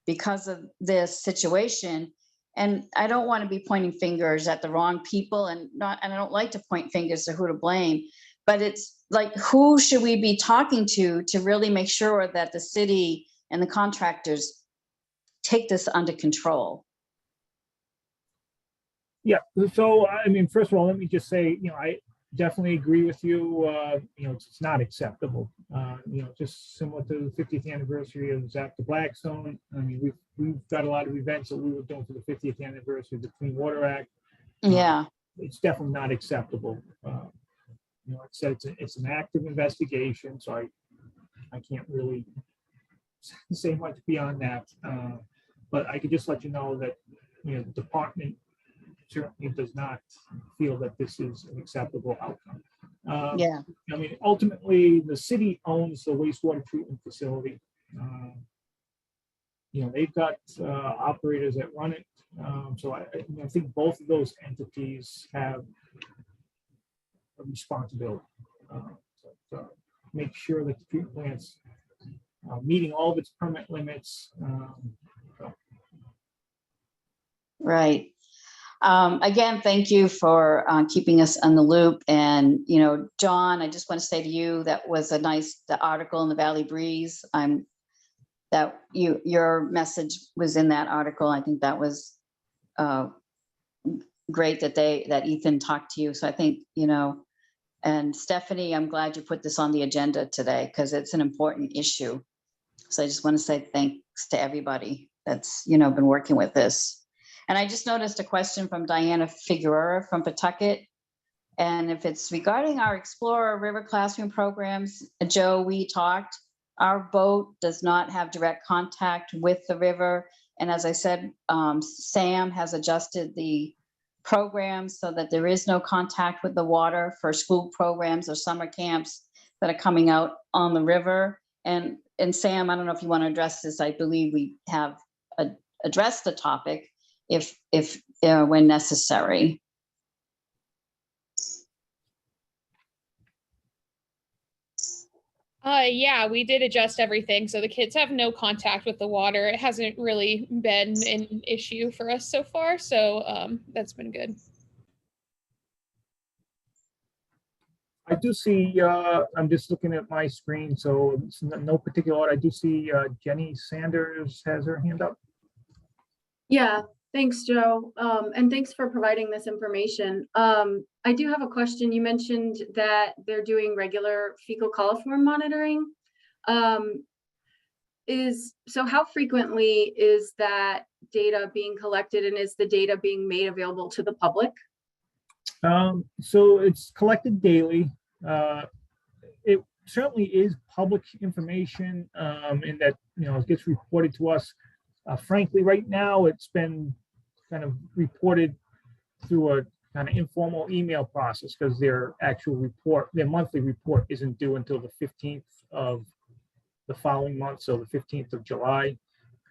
because of this situation. And I don't want to be pointing fingers at the wrong people, and I don't like to point fingers to who to blame, but it's like, who should we be talking to really make sure that the city and the contractors take this under control? Yeah. So, first of all, let me just say, I definitely agree with you. It's not acceptable. Just similar to the 50th anniversary of Zap to Blackstone. We've got a lot of events that we were doing for the 50th anniversary of the Clean Water Act. Yeah. It's definitely not acceptable. Like I said, it's an active investigation, so I can't really say much beyond that. But I could just let you know that, the department certainly does not feel that this is an acceptable outcome. Yeah. Ultimately, the city owns the wastewater treatment facility. They've got operators that run it. So I think both of those entities have a responsibility to make sure that the treatment plant's meeting all of its permit limits. Right. Again, thank you for keeping us on the loop. And, John, I just want to say to you, that was the article in the Valley Breeze. That your message was in that article. I think that was great that Ethan talked to you. So I think, and Stephanie, I'm glad you put this on the agenda today because it's an important issue. So I just want to say thanks to everybody that's, been working with this. And I just noticed a question from Diana Figueroa from Pawtucket. And if it's regarding our Explorer River Classroom programs, Joe, we talked, our boat does not have direct contact with the river. And as I said, Sam has adjusted the programs so that there is no contact with the water for school programs or summer camps that are coming out on the river. And Sam, I don't know if you want to address this. I believe we have addressed the topic if when necessary. Yeah, we did adjust everything. So the kids have no contact with the water. It hasn't really been an issue for us so far. So that's been good. I do see, I'm just looking at my screen, so it's no particular order. I do see Jenny Sanders has her hand up. Yeah, Thanks, Joe. And thanks for providing this information. I do have a question. You mentioned that they're doing regular fecal coliform monitoring. So how frequently is that data being collected, and is the data being made available to the public? So it's collected daily. It certainly is public information in that, it gets reported to us. Frankly, right now, it's been kind of reported through a kind of informal email process because their actual report, their monthly report isn't due until the 15th of the following month, so the 15th of July.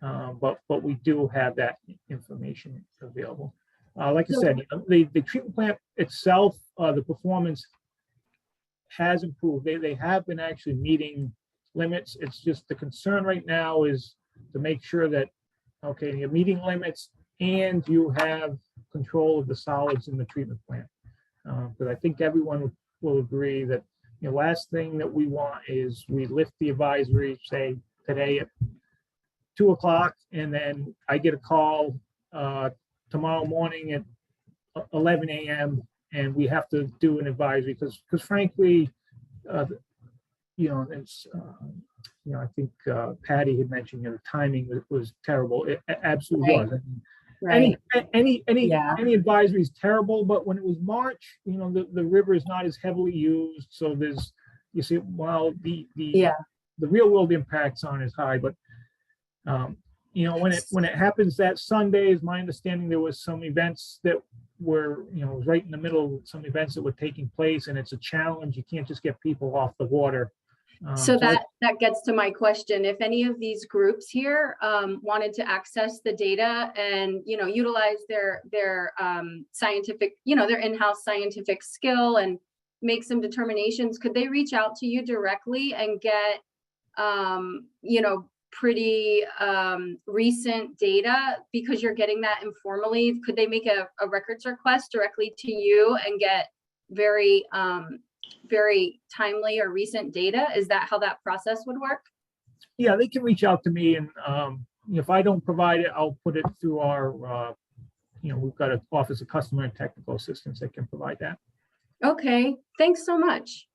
But we do have that information available. Like I said, the treatment plant itself, the performance has improved. They have been actually meeting limits. It's just the concern right now is to make sure that, okay, you're meeting limits and you have control of the solids in the treatment plant. Because I think everyone will agree that the last thing that we want is we lift the advisory, say today at 2 o'clock, and then I get a call tomorrow morning at 11 a.m. and we have to do an advisory because frankly, it's, I think Patty had mentioned, the timing was terrible. It absolutely was. I mean, any advisory is terrible, but when it was March, the river is not as heavily used. So there's, you see, while the real world impacts aren't as high, but when it happens that Sunday, is my understanding there was some events that were, right in the middle of some events that were taking place, and it's a challenge. You can't just get people off the water. So that gets to my question. If any of these groups here wanted to access the data and utilize their scientific, their in-house scientific skill and make some determinations, could they reach out to you directly and get pretty recent data because you're getting that informally? Could they make a records request directly to you and get very timely or recent data? Is that how that process would work? Yeah, they can reach out to me, and if I don't provide it, I'll put it through our, we've got an Office of Customer and Technical Assistance that can provide that. Okay, thanks so much.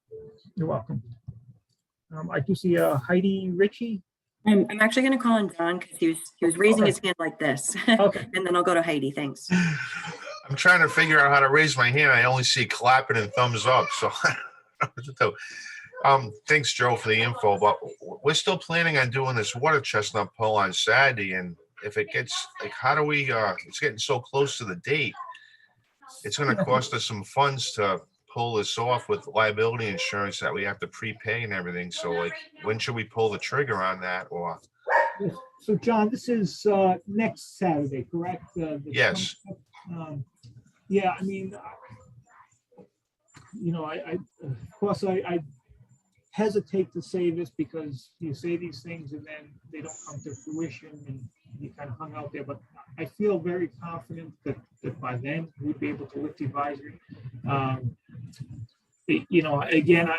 You're welcome. I do see Heidi Ritchie. I'm actually going to call on John because he was raising his hand like this. Okay. And then I'll go to Heidi. Thanks. I'm trying to figure out how to raise my hand. I only see clapping and thumbs up. So, thanks, Joe, for the info. But we're still planning on doing this water chestnut pull on Saturday. And if it gets how do we? It's getting so close to the date. It's going to cost us some funds to pull this off with liability insurance that we have to prepay and everything. So, when should we pull the trigger on that? Or so, John, this is next Saturday, correct? Yes. Yeah, I mean, I of course I hesitate to say this because you say these things and then they don't come to fruition and you kind of hung out there, but I feel very confident that by then we'd be able to lift the advisory. Again,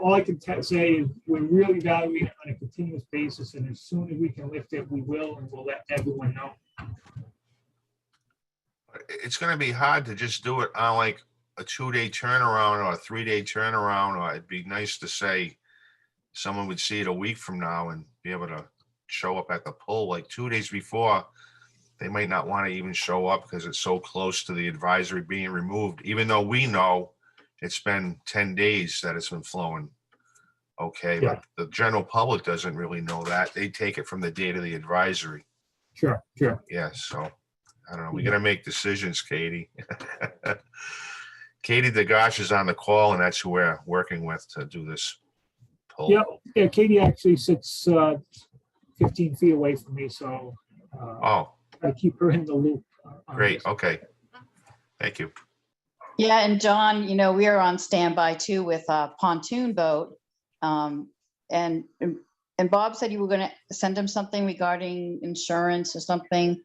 all I can say is we're really evaluating it on a continuous basis, and as soon as we can lift it, we will, and we'll let everyone know. it's going to be hard to just do it on like a 2-day turnaround or a 3-day turnaround, or it'd be nice to say someone would see it a week from now and be able to show up at the poll like 2 days before. They might not want to even show up because it's so close to the advisory being removed, even though we know it's been 10 days that it's been flowing. Okay, Yeah. but the general public doesn't really know that. They take it from the date of the advisory. Sure. Yeah, so I don't know. We got to make decisions, Katie. Katie DeGosh is on the call, and that's who we're working with to do this poll. Yeah, Katie actually sits 15 feet away from me, so I keep her in the loop. Great. Okay. Thank you. Yeah, and John, we are on standby too with a pontoon boat. And Bob said you were going to send him something regarding insurance or something.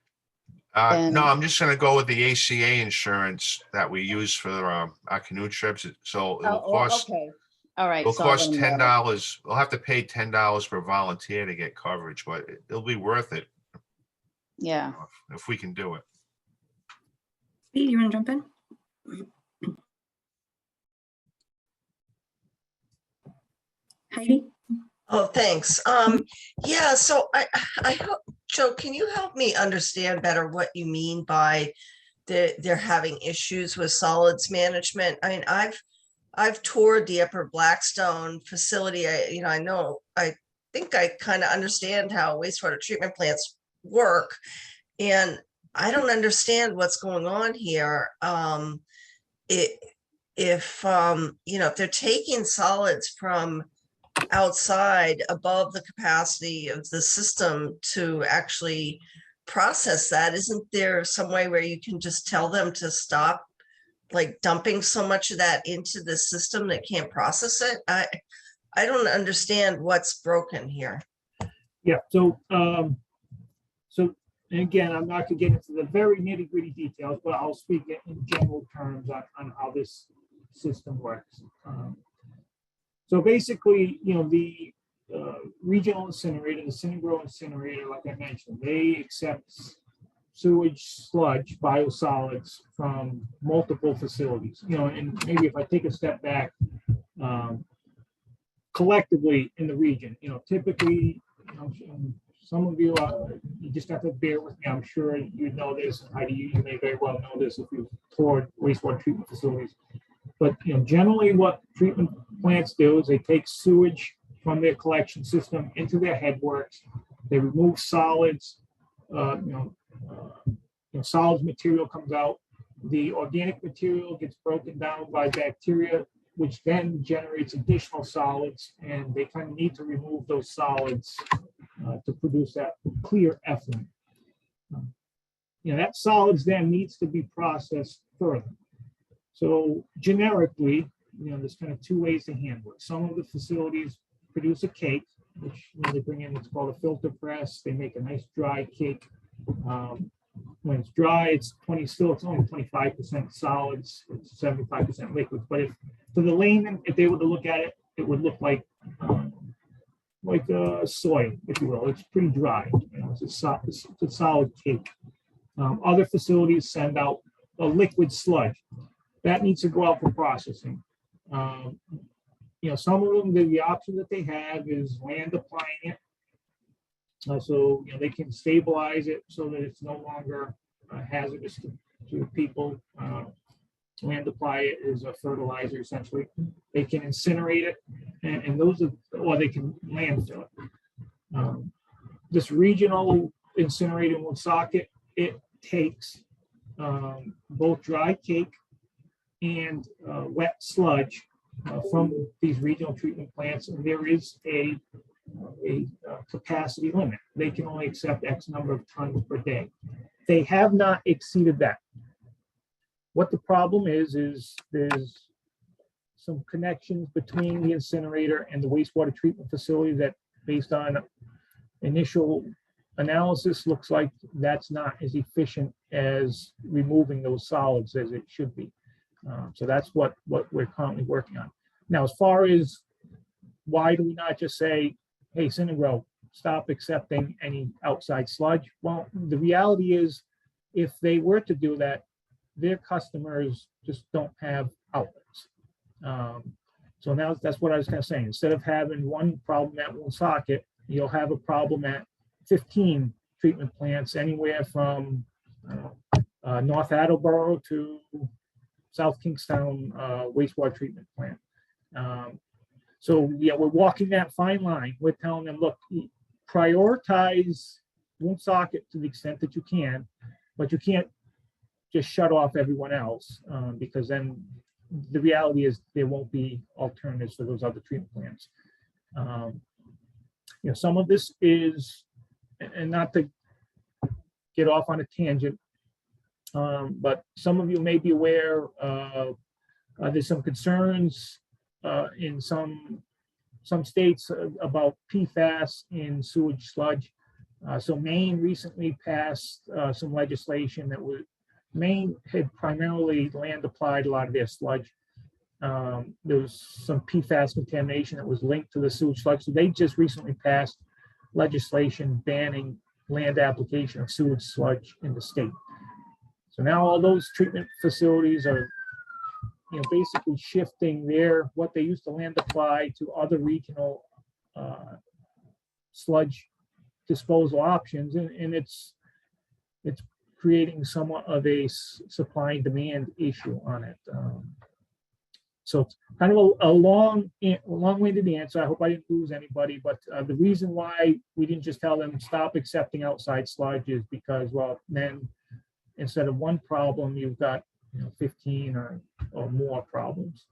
No, I'm just going to go with the ACA insurance that we use for our canoe trips. So it will cost. Okay. All right. It'll so cost $10. We'll have to pay $10 per volunteer to get coverage, but it'll be worth it. Yeah. If we can do it. Heidi, you want to jump in? Heidi? Oh, thanks. Yeah, so I hope, Joe, can you help me understand better what you mean by they're having issues with solids management? I mean, I've toured the Upper Blackstone facility. I think I kind of understand how wastewater treatment plants work, and I don't understand what's going on here. If they're taking solids from outside above the capacity of the system to actually process that, isn't there some way where you can just tell them to stop like dumping so much of that into the system that can't process it? I don't understand what's broken here. Yeah, so and again, I'm not gonna get into the very nitty gritty details, but I'll speak in general terms on how this system works. So basically, the regional incinerator, the Synagro incinerator, like I mentioned, they accept sewage, sludge, biosolids from multiple facilities. And maybe if I take a step back, collectively in the region, typically, some of you, you just have to bear with me. I'm sure you know this, and Heidi, you may very well know this if you've toured wastewater treatment facilities. But generally, what treatment plants do is they take sewage from their collection system into their headworks. They remove solids. Solids material comes out. The organic material gets broken down by bacteria, which then generates additional solids, and they kind of need to remove those solids to produce that clear effluent. That solids then needs to be processed further. So generically, there's kind of two ways to handle it. Some of the facilities produce a cake, which they bring in what's called a filter press. They make a nice dry cake. When it's dry, it's only 25% solids, it's 75% liquids. But for the layman, if they were to look at it, it would look like soy, if you will. It's pretty dry. It's a solid cake. Other facilities send out a liquid sludge. That needs to go out for processing. Some of them, the option that they have is land applying it. So they can stabilize it so that it's no longer hazardous to people. Land apply it is a fertilizer, essentially. They can incinerate it, and or they can landfill it. This regional incinerator in Woonsocket, it takes both dry cake and wet sludge from these regional treatment plants, and there is a capacity limit. They can only accept X number of tons per day. They have not exceeded that. What the problem is there's some connections between the incinerator and the wastewater treatment facility that, based on initial analysis, looks like that's not as efficient as removing those solids as it should be. So that's what we're currently working on. Now, as far as why do we not just say, hey, Synagro, stop accepting any outside sludge? Well, the reality is, if they were to do that, their customers just don't have outlets. So now that's what I was kind of saying. Instead of having one problem at Woonsocket, you'll have a problem at 15 treatment plants, anywhere from North Attleboro to South Kingstown wastewater treatment plant. So yeah, we're walking that fine line. We're telling them, look, prioritize Woonsocket to the extent that you can, but you can't just shut off everyone else, because then the reality is there won't be alternatives for those other treatment plants. Some of this is, and not to get off on a tangent, but some of you may be aware there's some concerns in some states about PFAS in sewage sludge. So Maine recently passed some legislation that Maine had primarily land applied a lot of their sludge. There was some PFAS contamination that was linked to the sewage sludge. So they just recently passed legislation banning land application of sewage sludge in the state. So now all those treatment facilities are, basically shifting what they used to land apply to other regional sludge disposal options, and it's creating somewhat of a supply and demand issue on it. So it's kind of a long-winded answer. I hope I didn't lose anybody, but the reason why we didn't just tell them stop accepting outside sludge is because, well, then instead of one problem, you've got 15 or more problems.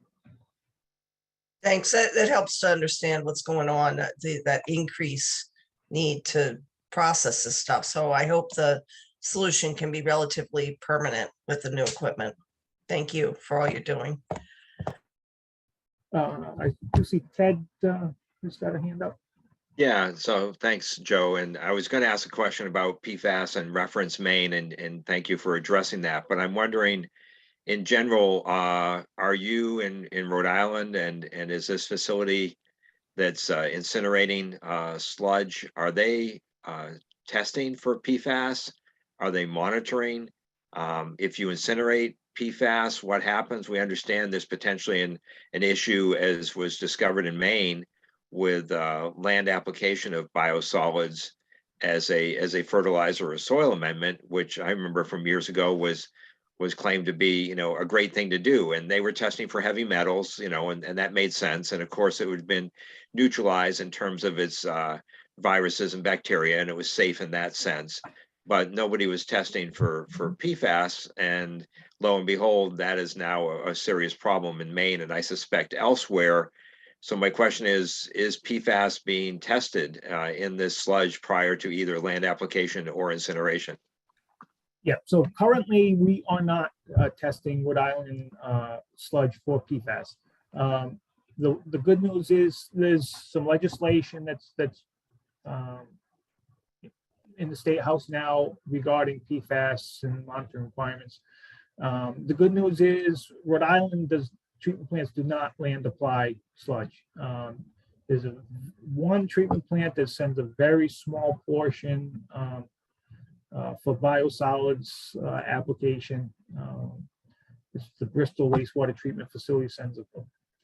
Thanks. That helps to understand what's going on, that increase need to process this stuff. So I hope the solution can be relatively permanent with the new equipment. Thank you for all you're doing. I do see Ted has got a hand up. Yeah, so thanks, Joe. And I was going to ask a question about PFAS and reference Maine, and thank you for addressing that. But I'm wondering, in general, are you in Rhode Island, and is this facility that's incinerating sludge, are they testing for PFAS? Are they monitoring? If you incinerate PFAS, what happens? We understand there's potentially an issue, as was discovered in Maine, with land application of biosolids as a fertilizer or soil amendment, which I remember from years ago was claimed to be, a great thing to do. And they were testing for heavy metals, and that made sense. And of course, it would have been neutralized in terms of its viruses and bacteria, and it was safe in that sense. But nobody was testing for PFAS, and lo and behold, that is now a serious problem in Maine, and I suspect elsewhere. So my question is PFAS being tested in this sludge prior to either land application or incineration? Yeah, so currently we are not testing Rhode Island sludge for PFAS. The good news is there's some legislation that's in the State House now regarding PFAS and monitoring requirements. The good news is Rhode Island treatment plants do not land apply sludge. There's one treatment plant that sends a very small portion for biosolids application. It's the Bristol wastewater treatment facility sends a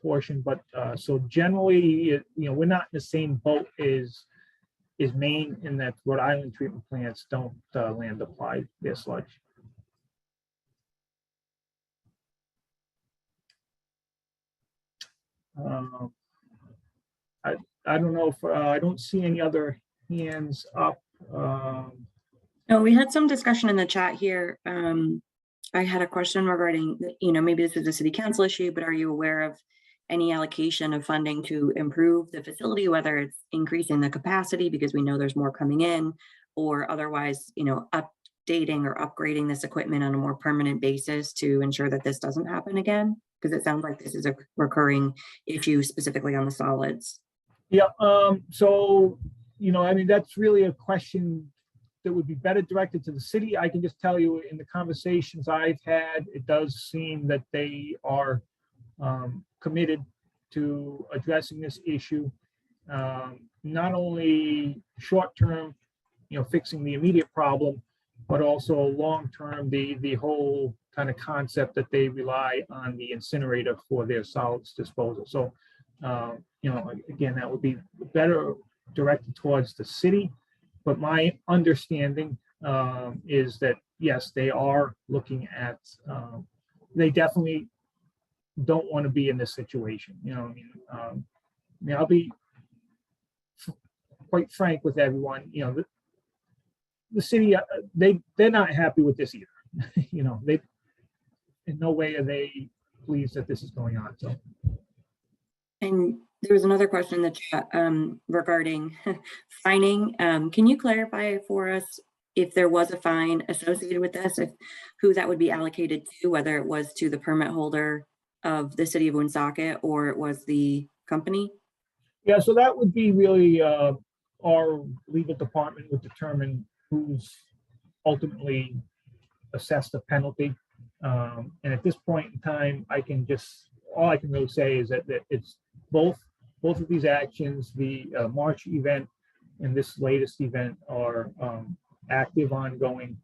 portion, but so generally, we're not in the same boat as Maine, in that Rhode Island treatment plants don't land apply their sludge. I don't know if I don't see any other hands up. No, we had some discussion in the chat here. I had a question regarding, maybe this is a city council issue, but are you aware of any allocation of funding to improve the facility, whether it's increasing the capacity because we know there's more coming in, or otherwise, updating or upgrading this equipment on a more permanent basis to ensure that this doesn't happen again? Because it sounds like this is a recurring issue specifically on the solids. Yeah, so, that's really a question that would be better directed to the city. I can just tell you, in the conversations I've had, it does seem that they are committed to addressing this issue, not only short-term, fixing the immediate problem, but also long-term, the whole kind of concept that they rely on the incinerator for their solids disposal. So, again, that would be better directed towards the city. But my understanding is that, yes, they are looking at, they definitely don't want to be in this situation. I'll be quite frank with everyone. The city, they're not happy with this either. They, in no way are they pleased that this is going on. So. And there was another question in the chat regarding fining. Can you clarify for us if there was a fine associated with this, who that would be allocated to, whether it was to the permit holder of the city of Woonsocket or it was the company? Yeah, so that would be really our legal department would determine who's ultimately assessed the penalty. And at this point in time, all I can really say is that it's both of these actions, the March event and this latest event, are active, ongoing,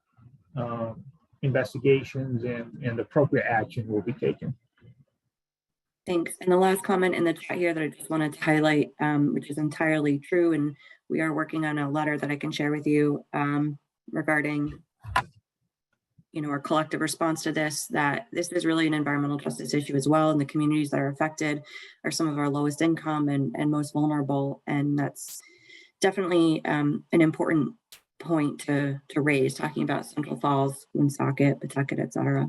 investigations and appropriate action will be taken. Thanks. And the last comment in the chat here that I just wanted to highlight, which is entirely true, and we are working on a letter that I can share with you regarding, our collective response to this, that this is really an environmental justice issue as well, and the communities that are affected are some of our lowest income and most vulnerable, and that's definitely an important point to raise, talking about Central Falls, Woonsocket, Pawtucket, et cetera.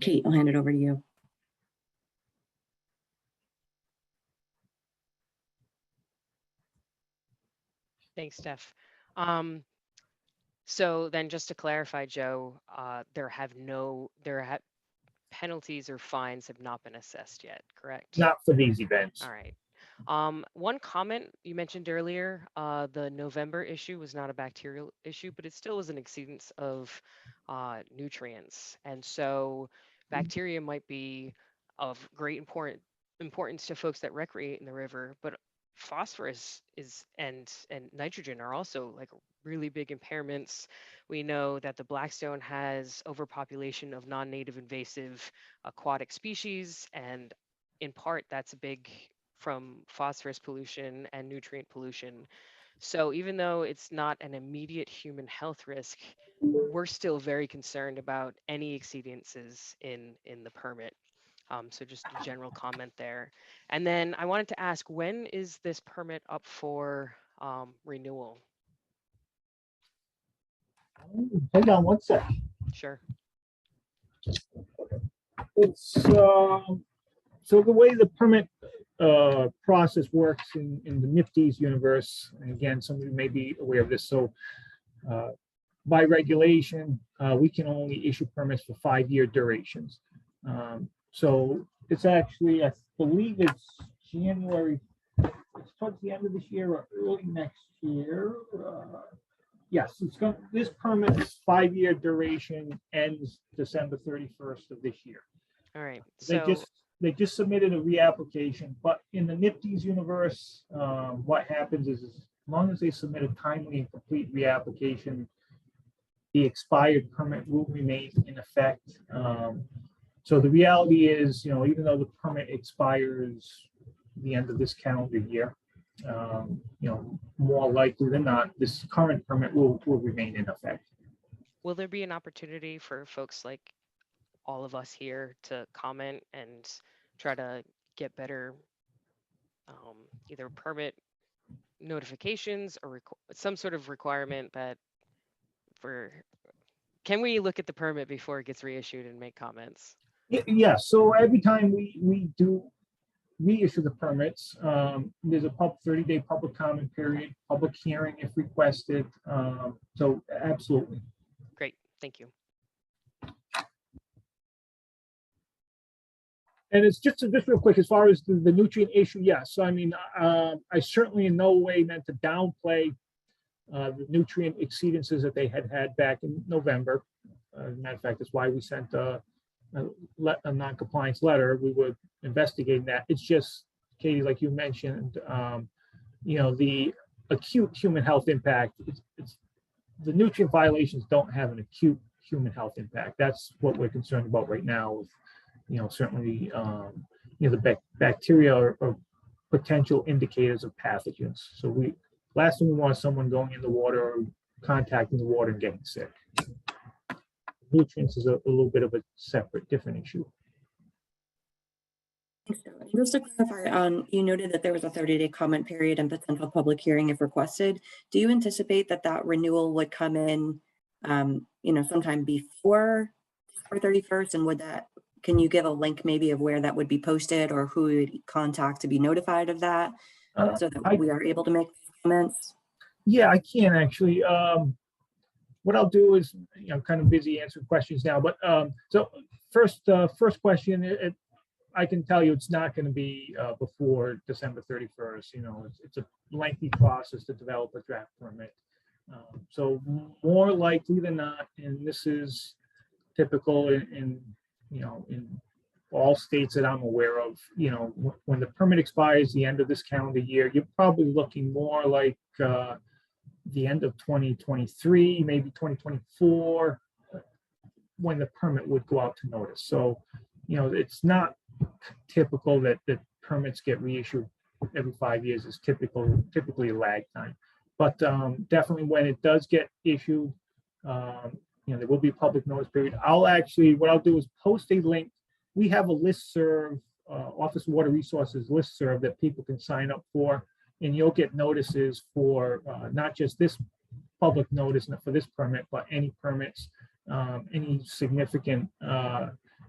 Kate, I'll hand it over to you. Thanks, Steph. So then just to clarify, Joe, penalties or fines have not been assessed yet, correct? Not for these events. All right. One comment you mentioned earlier, the November issue was not a bacterial issue, but it still was an exceedance of nutrients. And so bacteria might be of great importance to folks that recreate in the river, but phosphorus and nitrogen are also like really big impairments. We know that the Blackstone has overpopulation of non-native invasive aquatic species, and in part that's big from phosphorus pollution and nutrient pollution. So even though it's not an immediate human health risk, we're still very concerned about any exceedances in the permit. So just a general comment there. And then I wanted to ask, when is this permit up for renewal? Hold on one sec. Sure. It's so the way the permit process works in the NIFTY's universe, and again, some of you may be aware of this. So by regulation, we can only issue permits for 5-year durations. So it's actually, I believe it's January, it's towards the end of this year or early next year. Yes, this permit's 5-year duration ends December 31st of this year. All right. They just submitted a reapplication, but in the NIFTY's universe, what happens is as long as they submit a timely and complete reapplication, the expired permit will remain in effect. So the reality is, even though the permit expires the end of this calendar year, more likely than not, this current permit will remain in effect. Will there be an opportunity for folks like all of us here to comment and try to get better either permit notifications or some sort of requirement that can we look at the permit before it gets reissued and make comments? Yeah, so every time we do reissue the permits, there's a 30-day public comment period, public hearing if requested. So absolutely. Great, thank you. And it's just real quick, as far as the nutrient issue, yes. So I mean, I certainly in no way meant to downplay the nutrient exceedances that they had back in November. As a matter of fact, that's why we sent a non-compliance letter. We were investigating that. It's just, Katie, like you mentioned, the acute human health impact. It's the nutrient violations don't have an acute human health impact. That's what we're concerned about right now. With, certainly, the bacteria are potential indicators of pathogens. So last thing we want is someone going in the water or contacting the water and getting sick. Nutrients is a little bit of a separate, different issue. Just to clarify, you noted that there was a 30-day comment period and potential public hearing if requested. Do you anticipate that renewal would come in, sometime before December 31st? And can you give a link maybe of where that would be posted or who we would contact to be notified of that so that we are able to make comments? Yeah, I can actually. What I'll do is, I'm kind of busy answering questions now, but so first question, I can tell you it's not going to be before December 31st. It's a lengthy process to develop a draft permit. So more likely than not, and this is typical in all states that I'm aware of, when the permit expires the end of this calendar year, you're probably looking more like the end of 2023, maybe 2024. when the permit would go out to notice. So, it's not typical that permits get reissued every 5 years. Is typically a lag time. But definitely when it does get issued, there will be a public notice period. What I'll do is post a link. We have a listserv, Office of Water Resources listserv that people can sign up for, and you'll get notices for not just this public notice for this permit, but any permits, any significant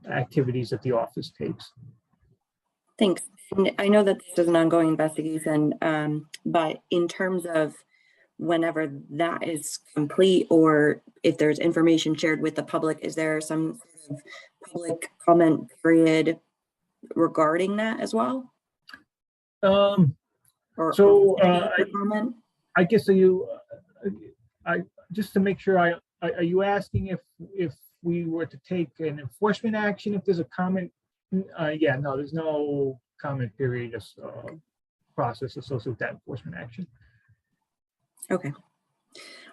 activities that the office takes. Thanks. And I know that this is an ongoing investigation, but in terms of whenever that is complete, or if there's information shared with the public, is there some sort of public comment period regarding that as well? Comment? I guess just to make sure, are you asking if we were to take an enforcement action if there's a comment? Yeah, no, there's no comment period process associated with that enforcement action. Okay.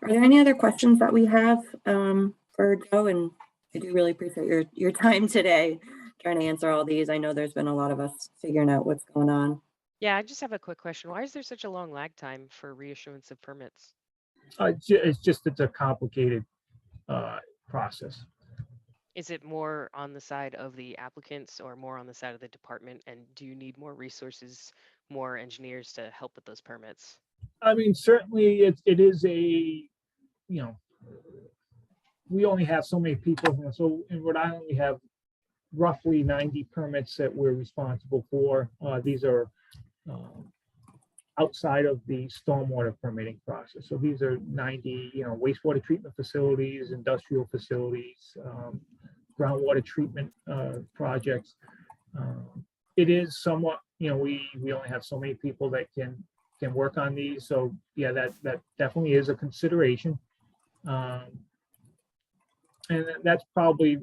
Are there any other questions that we have for Joe? And I do really appreciate your time today trying to answer all these. I know there's been a lot of us figuring out what's going on. Yeah, I just have a quick question. Why is there such a long lag time for reissuance of permits? It's a complicated process. Is it more on the side of the applicants or more on the side of the department? And do you need more resources, more engineers to help with those permits? I mean, certainly it is we only have so many people. So in Rhode Island, we have roughly 90 permits that we're responsible for. These are outside of the stormwater permitting process. So these are 90, wastewater treatment facilities, industrial facilities, groundwater treatment projects. It is somewhat, we only have so many people that can work on these. So yeah, that definitely is a consideration. And that's probably,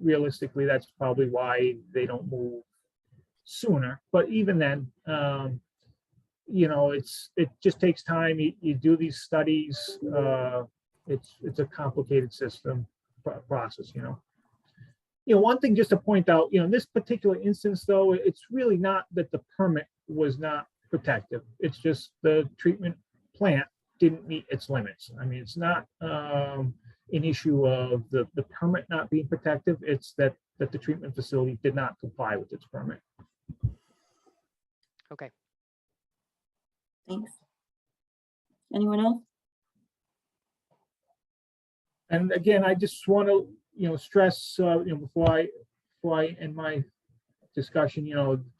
realistically, that's probably why they don't move sooner. But even then, it just takes time. You do these studies. It's a complicated system process. One thing just to point out, in this particular instance, though, it's really not that the permit was not protective. It's just the treatment plant didn't meet its limits. I mean, it's not an issue of the permit not being protective. It's that the treatment facility did not comply with its permit. Okay. Thanks. Anyone else? And again, I just want to, stress, before I end my discussion,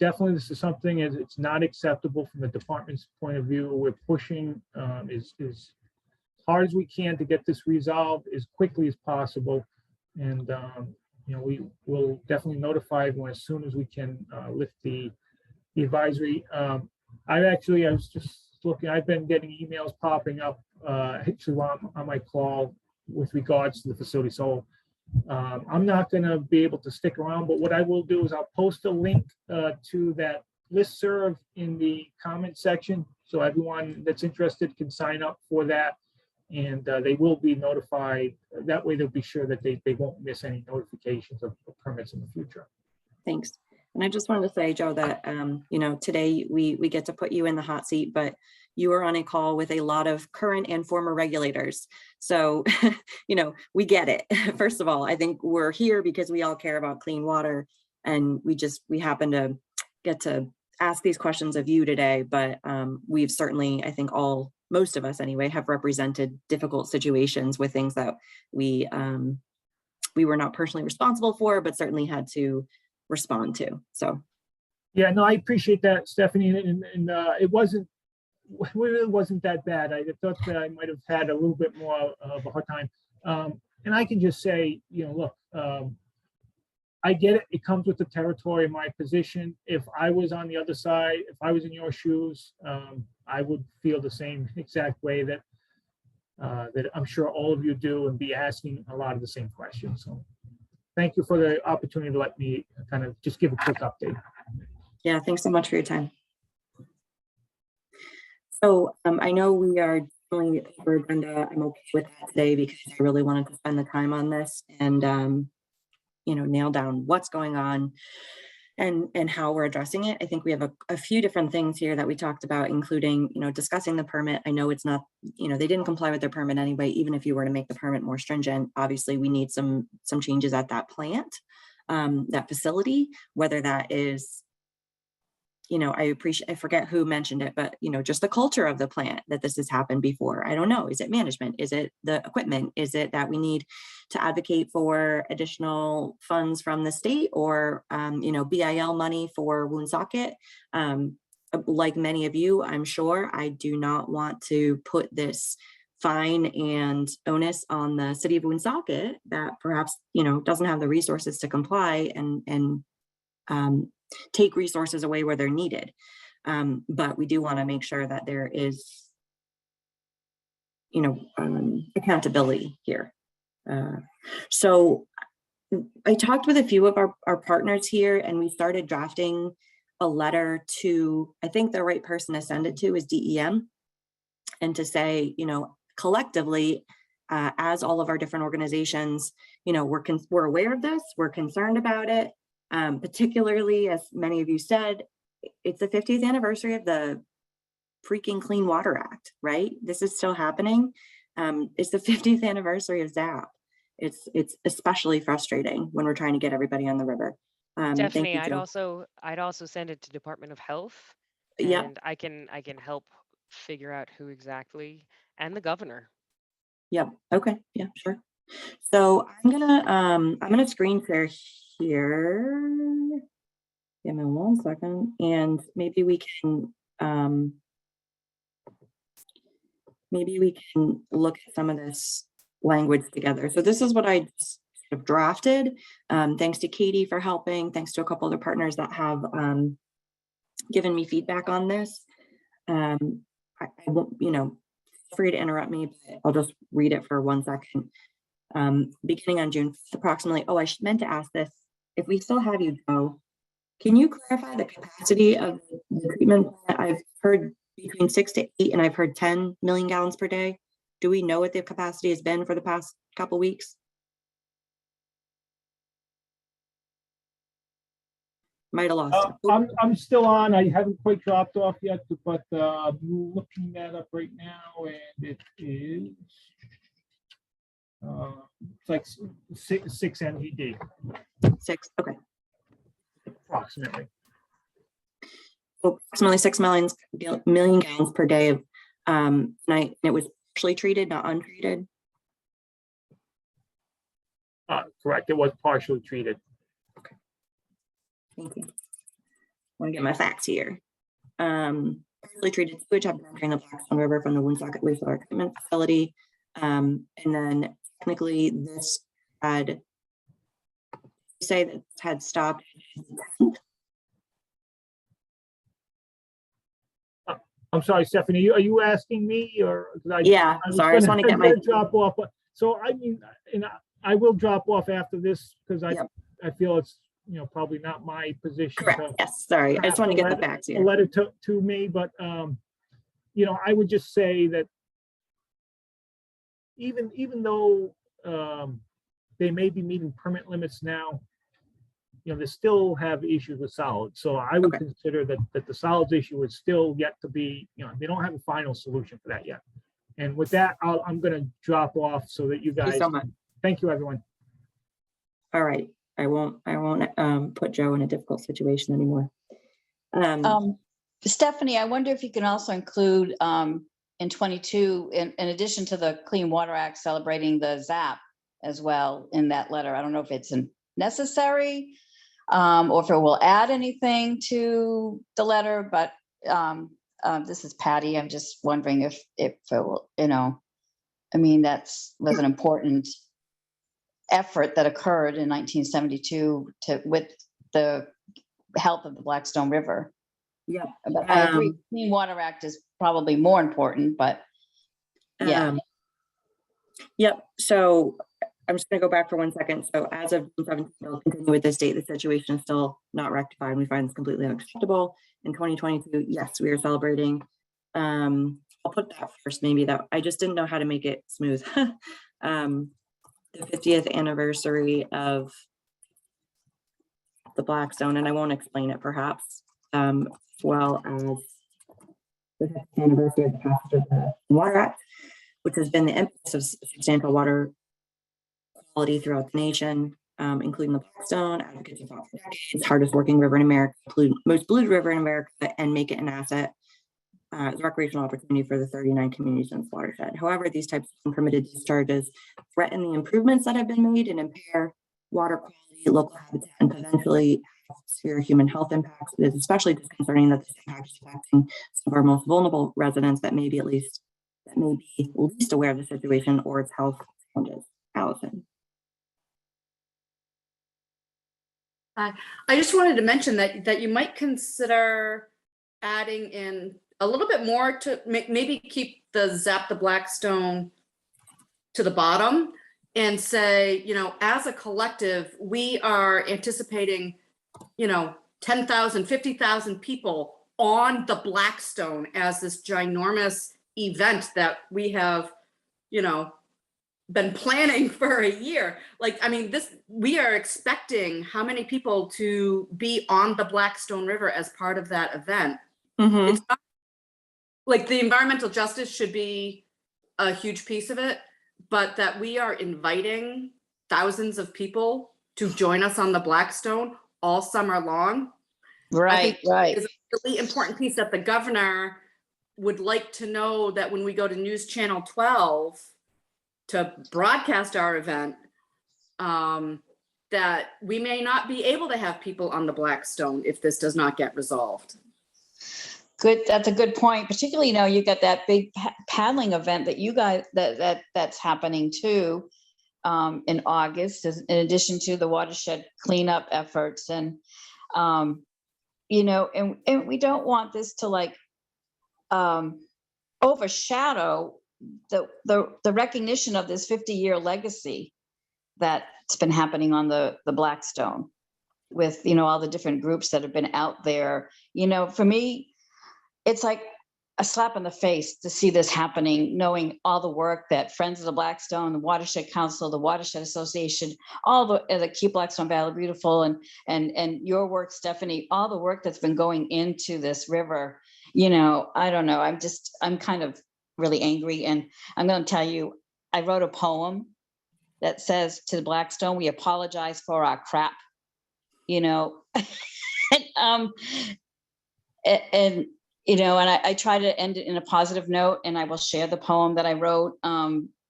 definitely this is something it's not acceptable from the department's point of view. We're pushing as hard as we can to get this resolved as quickly as possible. And, we will definitely notify everyone as soon as we can lift the advisory. I was just looking, I've been getting emails popping up actually while on my call with regards to the facility. So I'm not going to be able to stick around, but what I will do is I'll post a link to that listserv in the comment section. So everyone that's interested can sign up for that, and they will be notified. That way they'll be sure that they won't miss any notifications of permits in the future. Thanks. And I just wanted to say, Joe, that, today we get to put you in the hot seat, but you are on a call with a lot of current and former regulators. So, we get it. First of all, I think we're here because we all care about clean water, and we happen to get to ask these questions of you today, but we've certainly, I think most of us anyway, have represented difficult situations with things that we were not personally responsible for, but certainly had to respond to. So yeah, no, I appreciate that, Stephanie, and it really wasn't that bad. I thought that I might have had a little bit more of a hard time, and I can just say, look, I get it. It comes with the territory of my position. If I was on the other side, if I was in your shoes, I would feel the same exact way that I'm sure all of you do, and be asking a lot of the same questions. So thank you for the opportunity to let me kind of just give a quick update. Yeah, thanks so much for your time. So I know we are Only paper agenda, I'm okay with that today because I really wanted to spend the time on this and, you know, nail down what's going on and how we're addressing it. I think we have a few different things here that we talked about, including, you know, discussing the permit. I know it's not, you know, they didn't comply with their permit anyway. Even if you were to make the permit more stringent, obviously we need some changes at that plant, that facility, whether that is, you know, I forget who mentioned it, but, you know, just the culture of the plant that this has happened before. I don't know. Is it management? Is it the equipment? Is it that we need to advocate for additional funds from the state or, you know, BIL money for Woonsocket? Like many of you, I'm sure, I do not want to put this fine and onus on the city of Woonsocket that perhaps, you know, doesn't have the resources to comply and take resources away where they're needed. But we do want to make sure that there is, you know, accountability here. So I talked with a few of our partners here and we started drafting a letter to, I think the right person to send it to is DEM, and to say, you know, collectively, as all of our different organizations, you know, we're aware of this, we're concerned about it. Particularly, as many of you said, it's the 50th anniversary of the freaking Clean Water Act, right? This is still happening. It's the 50th anniversary of ZAP. It's especially frustrating when we're trying to get everybody on the river. Stephanie, Thank you, Joe. I'd also send it to Department of Health, Yeah. and I can help figure out who exactly, and the governor. Yep. Okay. Yeah, sure. So I'm gonna screen share here. Give me 1 second, and maybe we can look at some of this language together. So this is what I just sort of drafted. Thanks to Katie for helping. Thanks to a couple other partners that have given me feedback on this. I won't, you know, feel free to interrupt me, but I'll just read it for 1 second. Beginning on June 5th, approximately, I meant to ask this. If we still have you, Joe, can you clarify the capacity of the treatment plant? I've heard between 6 to 8, and I've heard 10 million gallons per day. Do we know what the capacity has been for the past couple weeks? Might have lost it. I'm still on. I haven't quite dropped off yet, but I'm looking that up right now, and it is it's like 6 MGD. 6, okay. Approximately. So approximately 6 million gallons per day of night. It was partially treated, not untreated. Correct. It was partially treated. Okay. Thank you. I want to get my facts here. Partially treated sewage have been entering the Blackstone River from the Woonsocket wastewater treatment facility. And then technically this had say that had stopped. I'm sorry, Stephanie, are you asking me or? Yeah, sorry, I just want to get my drop off. So I mean, and I will drop off after this because I feel it's, you know, probably not my position. Correct. Yes, sorry, I just want to get the facts here. A letter to me, but you know, I would just say that even though they may be meeting permit limits now, you know, they still have issues with solids. So I would consider that the solids issue is still yet to be, you know, they don't have a final solution for that yet. And with that, I'm going to drop off so that you guys. Thank you so much. Thank you, everyone. All right, I won't put Joe in a difficult situation anymore. Stephanie, I wonder if you can also include in 22, in addition to the Clean Water Act, celebrating the ZAP as well in that letter. I don't know if it's necessary or if it will add anything to the letter, but this is Patty. I'm just wondering if it will, you know, I mean, was an important effort that occurred in 1972 with the health of the Blackstone River. Yeah, but I agree. Clean Water Act is probably more important, but yeah. Yep. So I'm just going to go back for 1 second. So as of June 17th, we'll continue with this date. The situation is still not rectified. We find this completely unacceptable. In 2022, yes, we are celebrating I'll put that first, maybe that, I just didn't know how to make it smooth. The 50th anniversary of the Blackstone, and I won't explain it perhaps, as well as the 50th anniversary of the passage of the Water Act, which has been the emphasis of substantial water quality throughout the nation, including the Blackstone, advocates of for decades, hardest working river in America, most polluted river in America, and make it an asset as a recreational opportunity for the 39 communities in this watershed. However, these types of unpermitted discharges threaten the improvements that have been made and impair water quality, local habitat, and potentially severe human health impacts. It is especially disconcerting that this impact is affecting some of our most vulnerable residents that may be least aware of the situation or its health challenges. Allison. I just wanted to mention that you might consider adding in a little bit more to maybe keep the Zap the Blackstone to the bottom and say, you know, as a collective, we are anticipating, you know, 10,000, 50,000 people on the Blackstone as this ginormous event that we have, you know, been planning for a year. Like, I mean, we are expecting how many people to be on the Blackstone River as part of that event. It's not, like, the environmental justice should be a huge piece of it, but that we are inviting thousands of people to join us on the Blackstone all summer long. Right. Is a really important piece that the governor would like to know, that when we go to News Channel 12 to broadcast our event, that we may not be able to have people on the Blackstone if this does not get resolved. Good. That's a good point. Particularly, you know, you got that big paddling event that you guys that's happening too in August, in addition to the watershed cleanup efforts, and you know, and we don't want this to like overshadow the recognition of this 50-year legacy that's been happening on the Blackstone, with, you know, all the different groups that have been out there. You know, for me, it's like a slap in the face to see this happening, knowing all the work that Friends of the Blackstone, the Watershed Council, the Watershed Association, all the Keep Blackstone Valley Beautiful, and your work, Stephanie, all the work that's been going into this river. You know, I don't know. I'm kind of really angry, and I'm going to tell you, I wrote a poem that says to the Blackstone, we apologize for our crap. You know, and you know, and I try to end it in a positive note, and I will share the poem that I wrote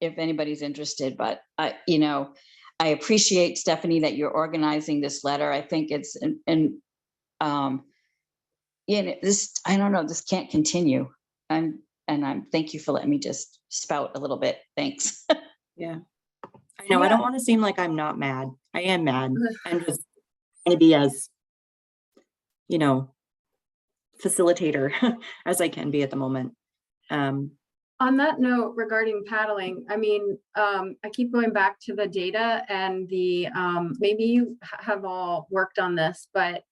if anybody's interested. But you know, I appreciate, Stephanie, that you're organizing this letter. I think it's you know, this, I don't know, this can't continue. I'm thank you for letting me just spout a little bit. Thanks. Yeah, I know. I don't want to seem like I'm not mad. I am mad. I'm just trying to be as, you know, facilitator as I can be at the moment. On that note, regarding paddling, I mean, I keep going back to the data and the, maybe you have all worked on this, but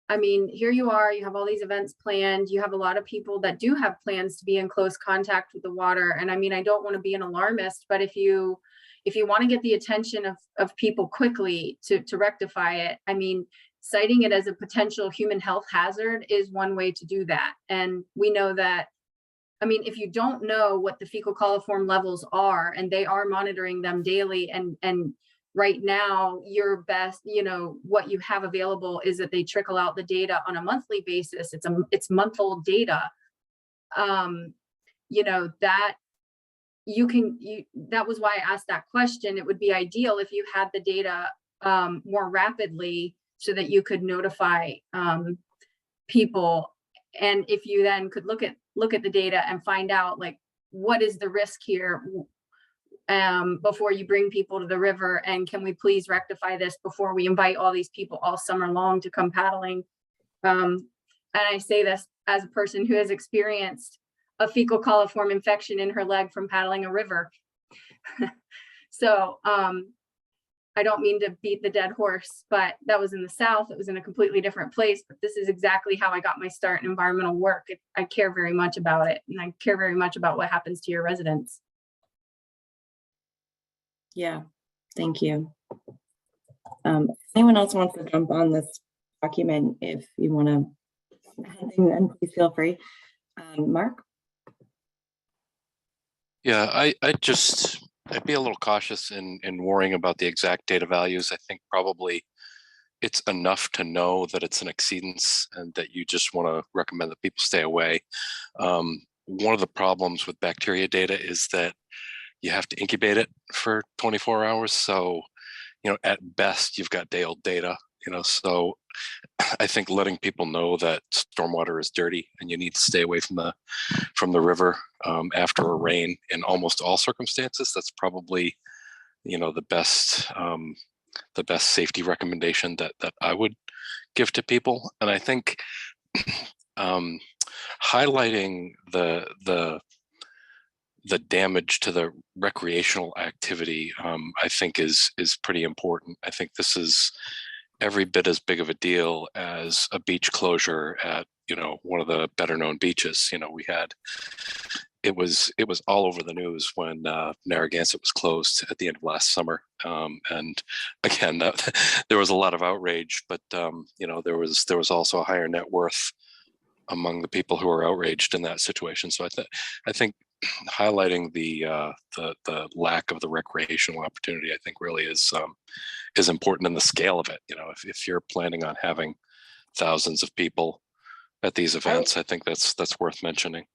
I mean, here you are, you have all these events planned, you have a lot of people that do have plans to be in close contact with the water. And I mean, I don't want to be an alarmist, but if you want to get the attention of people quickly to rectify it, I mean, citing it as a potential human health hazard is one way to do that. And we know that, I mean, if you don't know what the fecal coliform levels are, and they are monitoring them daily, and right now your best, you know, what you have available is that they trickle out the data on a monthly basis. It's month-old data. You know, that that was why I asked that question. It would be ideal if you had the data more rapidly, so that you could notify people. And if you then could look at the data and find out, like, what is the risk here before you bring people to the river, and can we please rectify this before we invite all these people all summer long to come paddling. And I say this as a person who has experienced a fecal coliform infection in her leg from paddling a river. So I don't mean to beat the dead horse, but that was in the South. It was in a completely different place, but this is exactly how I got my start in environmental work. I care very much about it, and I care very much about what happens to your residents. Yeah, thank you. Anyone else wants to jump on this document? If you want to, then please feel free. Mark? Yeah, I'd be a little cautious in worrying about the exact data values. I think probably it's enough to know that it's an exceedance and that you just want to recommend that people stay away. One of the problems with bacteria data is that you have to incubate it for 24 hours. So, at best you've got day-old data, so I think letting people know that stormwater is dirty and you need to stay away from the river after a rain in almost all circumstances, that's probably, the best safety recommendation that I would give to people. And I think highlighting the damage to the recreational activity, I think is pretty important. I think this is every bit as big of a deal as a beach closure at, one of the better known beaches. It was all over the news when Narragansett was closed at the end of last summer. And again, there was a lot of outrage, but there was also a higher net worth among the people who were outraged in that situation. So I think highlighting the lack of the recreational opportunity, I think really is important in the scale of it. If you're planning on having thousands of people at these events, I think that's worth mentioning.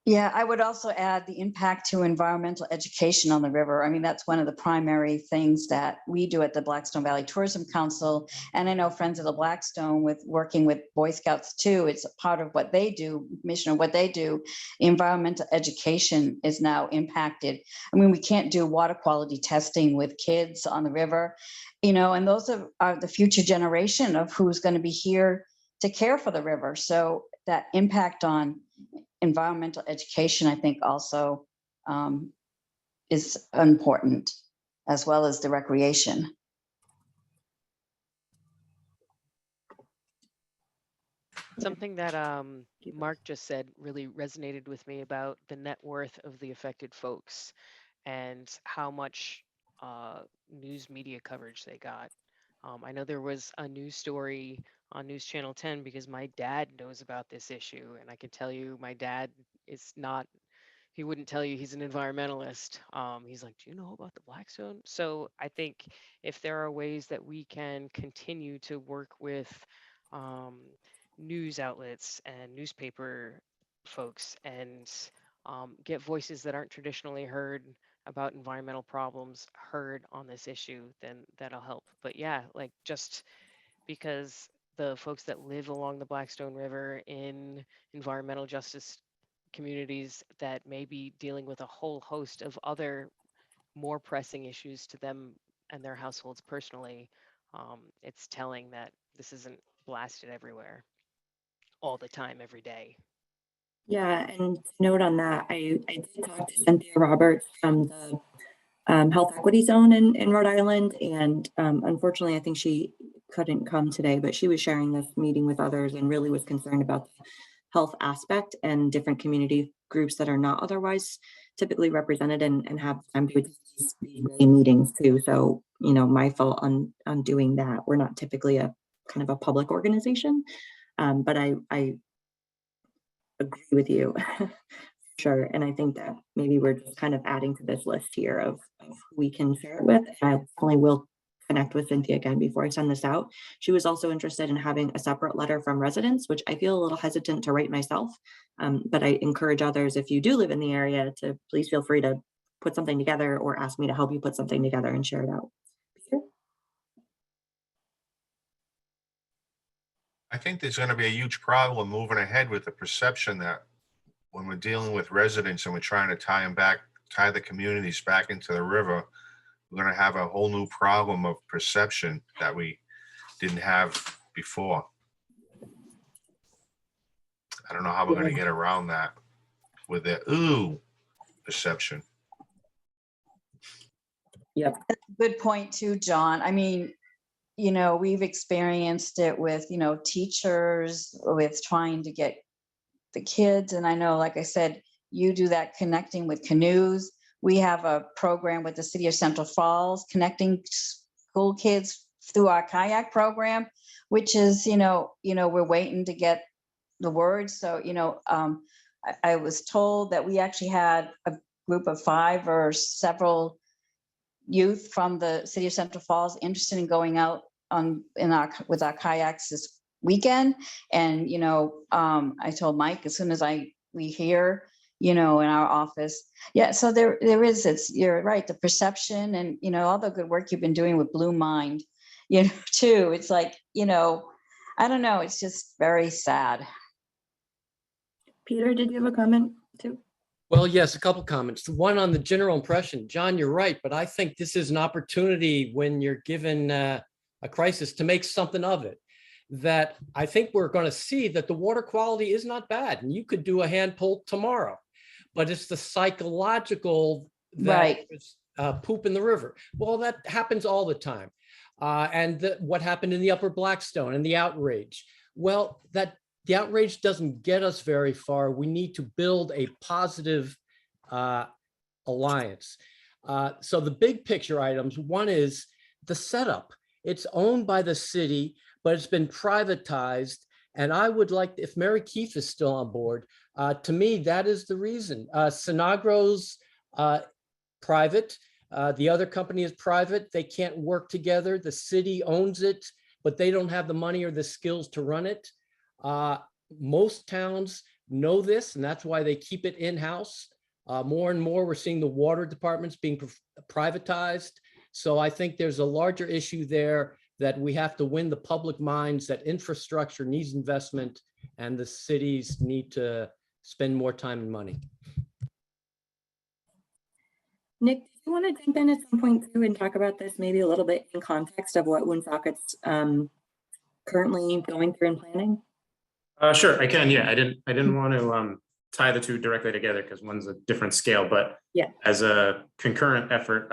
Yeah, I would also add the impact to environmental education on the river. I mean, that's one of the primary things that we do at the Blackstone Valley Tourism Council. And I know Friends of the Blackstone, with working with Boy Scouts too, it's a part of what they do, mission of what they do. Environmental education is now impacted. I mean, we can't do water quality testing with kids on the river, and those are the future generation of who's going to be here to care for the river. So that impact on environmental education, I think, also is important, as well as the recreation. Something that Mark just said really resonated with me about the net worth of the affected folks and how much news media coverage they got. I know there was a news story on News Channel 10 because my dad knows about this issue, and I can tell you my dad is not, he wouldn't tell you he's an environmentalist. He's like, do you know about the Blackstone? So I think if there are ways that we can continue to work with news outlets and newspaper folks and get voices that aren't traditionally heard about environmental problems heard on this issue, then that'll help. But yeah, like just because the folks that live along the Blackstone River in environmental justice communities that may be dealing with a whole host of other more pressing issues to them and their households personally, it's telling that this isn't blasted everywhere all the time, every day. Yeah, and to note on that, I did talk to Cynthia Roberts from the Health Equity Zone in Rhode Island, and unfortunately, I think she couldn't come today, but she was sharing this meeting with others and really was concerned about the health aspect and different community groups that are not otherwise typically represented and have time to attend these meetings too. So, my fault on doing that. We're not typically a kind of a public organization, but I agree with you. Sure. And I think that maybe we're just kind of adding to this list here of who we can share it with. And I definitely will connect with Cynthia again before I send this out. She was also interested in having a separate letter from residents, which I feel a little hesitant to write myself. But I encourage others, if you do live in the area, to please feel free to put something together or ask me to help you put something together and share it out. I think there's going to be a huge problem moving ahead with the perception that when we're dealing with residents and we're trying to tie the communities back into the river, we're going to have a whole new problem of perception that we didn't have before. I don't know how we're going to get around that with the perception. Yep. good point too, John. I mean, you know, we've experienced it with, you know, teachers, with trying to get the kids. And I know, like I said, you do that connecting with canoes. We have a program with the city of Central Falls, connecting school kids through our kayak program, which is, we're waiting to get the word. So, I was told that we actually had a group of 5 or several youth from the city of Central Falls interested in going out with our kayaks this weekend. And, I told Mike, as soon as we hear, in our office. Yeah, so there is, you're right, the perception and, all the good work you've been doing with Blue Mind, too. It's like, I don't know, it's just very sad. Peter, did you have a comment too? Well, yes, a couple comments. One on the general impression. John, you're right, but I think this is an opportunity when you're given a crisis to make something of it. That I think we're going to see that the water quality is not bad, and you could do a hand pull tomorrow, but it's the psychological that was, poop in the river. Well, that happens all the time. And what happened in the Upper Blackstone and the outrage. Well, the outrage doesn't get us very far. We need to build a positive alliance. So the big picture items, one is the setup. It's owned by the city, but it's been privatized. And I would like, if Mary Keefe is still on board, to me, that is the reason. Sinagro's private. The other company is private. They can't work together. The city owns it, but they don't have the money or the skills to run it. Most towns know this, and that's why they keep it in-house. More and more, we're seeing the water departments being privatized. So I think there's a larger issue there that we have to win the public minds that infrastructure needs investment and the cities need to spend more time and money. Nick, do you want to jump in at some point too and talk about this maybe a little bit in context of what Woonsocket's currently going through in planning? Sure, I can. Yeah, I didn't want to tie the two directly together because one's a different scale, but yeah, as a concurrent effort,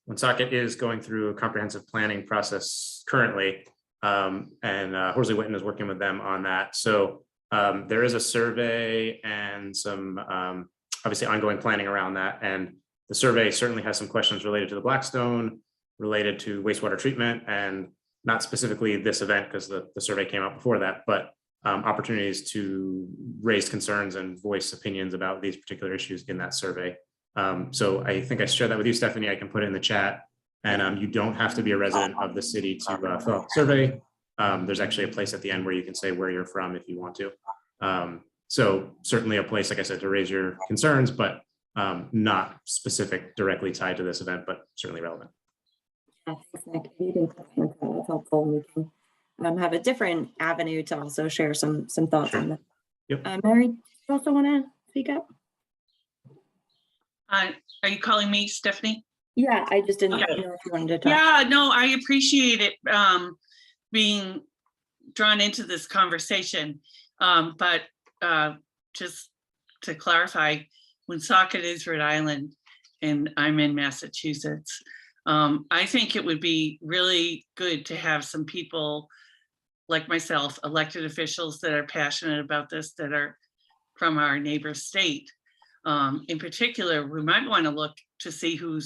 Woonsocket is going through a comprehensive planning process currently, and Horsley Witten is working with them on that. So there is a survey and some obviously ongoing planning around that, and the survey certainly has some questions related to the Blackstone, related to wastewater treatment, and not specifically this event because the survey came out before that, but opportunities to raise concerns and voice opinions about these particular issues in that survey. So I think I shared that with you, Stephanie. I can put it in the chat, and you don't have to be a resident of the city to fill out the survey. There's actually a place at the end where you can say where you're from if you want to. So certainly a place, like I said, to raise your concerns, but not specific directly tied to this event, but certainly relevant. Yeah, thanks, Nick. You can touch on that. That's helpful. We can have a different avenue to also share some thoughts on that. Yep. Mary, do you also want to speak up? Are you calling me, Stephanie? Yeah, I just didn't know if you wanted to talk. Yeah, no, I appreciate it being drawn into this conversation. But just to clarify, Woonsocket is Rhode Island and I'm in Massachusetts. I think it would be really good to have some people like myself, elected officials that are passionate about this, that are from our neighbor state. In particular, we might want to look to see who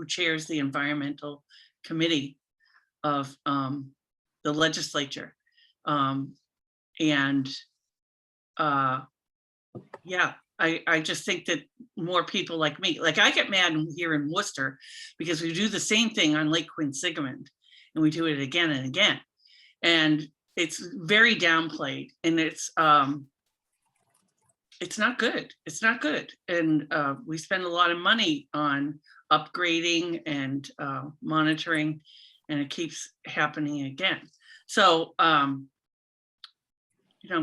chairs the environmental committee of the legislature. Yeah, I just think that more people like me, like I get mad here in Worcester because we do the same thing on Lake Quinsigamond and we do it again and again. And it's very downplayed and it's not good. It's not good. And we spend a lot of money on upgrading and monitoring, and it keeps happening again. So, I'm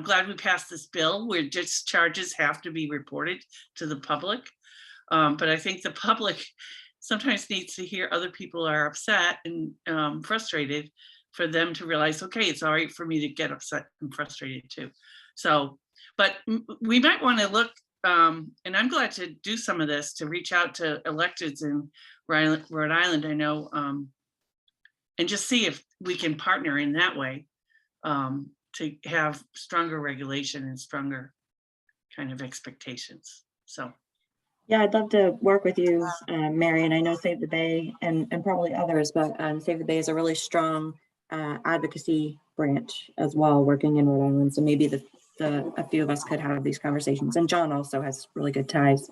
glad we passed this bill where discharges have to be reported to the public. But I think the public sometimes needs to hear other people are upset and frustrated for them to realize, okay, it's all right for me to get upset and frustrated too. So, but we might want to look and I'm glad to do some of this, to reach out to electeds in Rhode Island, I know, and just see if we can partner in that way, to have stronger regulation and stronger kind of expectations. So. Yeah, I'd love to work with you, Mary, and I know Save the Bay and probably others, but Save the Bay is a really strong advocacy branch as well, working in Rhode Island. So maybe a few of us could have these conversations. And John also has really good ties.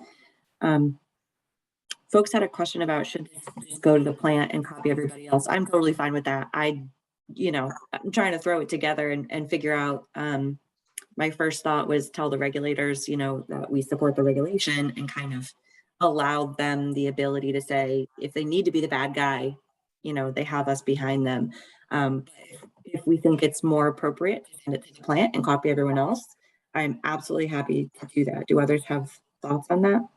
Folks had a question about should this go to the plant and copy everybody else. I'm totally fine with that. I'm trying to throw it together and figure out. My first thought was tell the regulators, that we support the regulation and kind of allow them the ability to say, if they need to be the bad guy, they have us behind them. If we think it's more appropriate to send it to the plant and copy everyone else, I'm absolutely happy to do that. Do others have thoughts on that?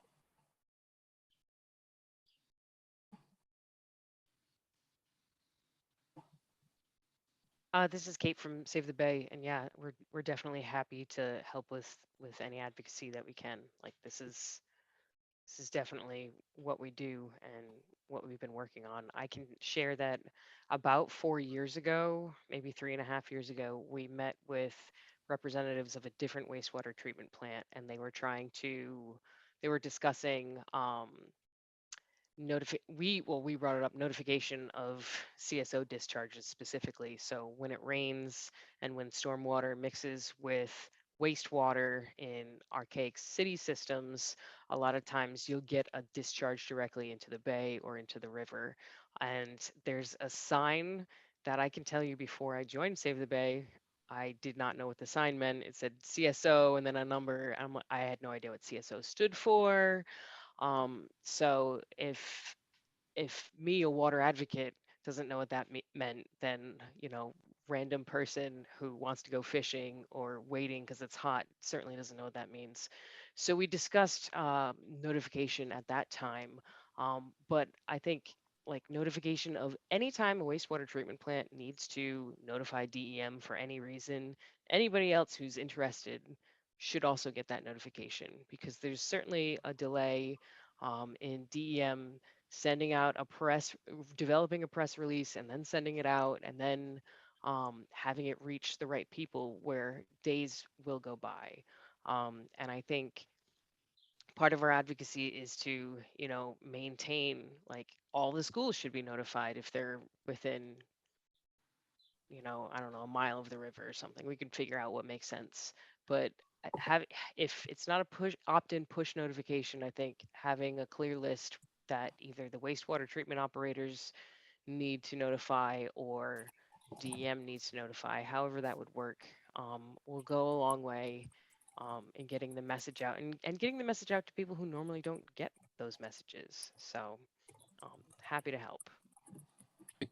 This is Kate from Save the Bay, and yeah, we're definitely happy to help with any advocacy that we can. Like this is definitely what we do and what we've been working on. I can share that about 4 years ago, maybe 3.5 years ago, we met with representatives of a different wastewater treatment plant, and they were discussing we brought it up, notification of CSO discharges specifically. So when it rains and when stormwater mixes with wastewater in archaic city systems, a lot of times you'll get a discharge directly into the bay or into the river. And there's a sign that I can tell you, before I joined Save the Bay, I did not know what the sign meant. It said CSO and then a number. I had no idea what CSO stood for. So if me, a water advocate, doesn't know what that meant, then random person who wants to go fishing or waiting because it's hot certainly doesn't know what that means. So we discussed notification at that time, but I think like notification of any time a wastewater treatment plant needs to notify DEM for any reason, anybody else who's interested should also get that notification, because there's certainly a delay in DEM sending out developing a press release and then sending it out, and then having it reach the right people, where days will go by. And I think part of our advocacy is to, maintain, like, all the schools should be notified if they're within, I don't know, a mile of the river or something. We could figure out what makes sense. But if it's not a opt-in push notification, I think having a clear list that either the wastewater treatment operators need to notify or DEM needs to notify, however that would work, will go a long way in getting the message out and getting the message out to people who normally don't get those messages. So happy to help.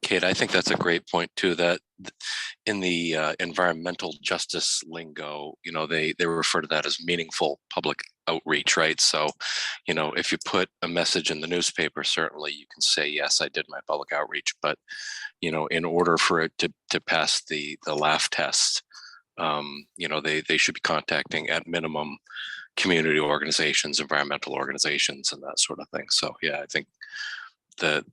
Kate, I think that's a great point too, that in the environmental justice lingo, they refer to that as meaningful public outreach, right? So, if you put a message in the newspaper, certainly you can say, yes, I did my public outreach, but, in order for it to pass the laugh test, they should be contacting at minimum community organizations, environmental organizations, and that sort of thing. So yeah, I think that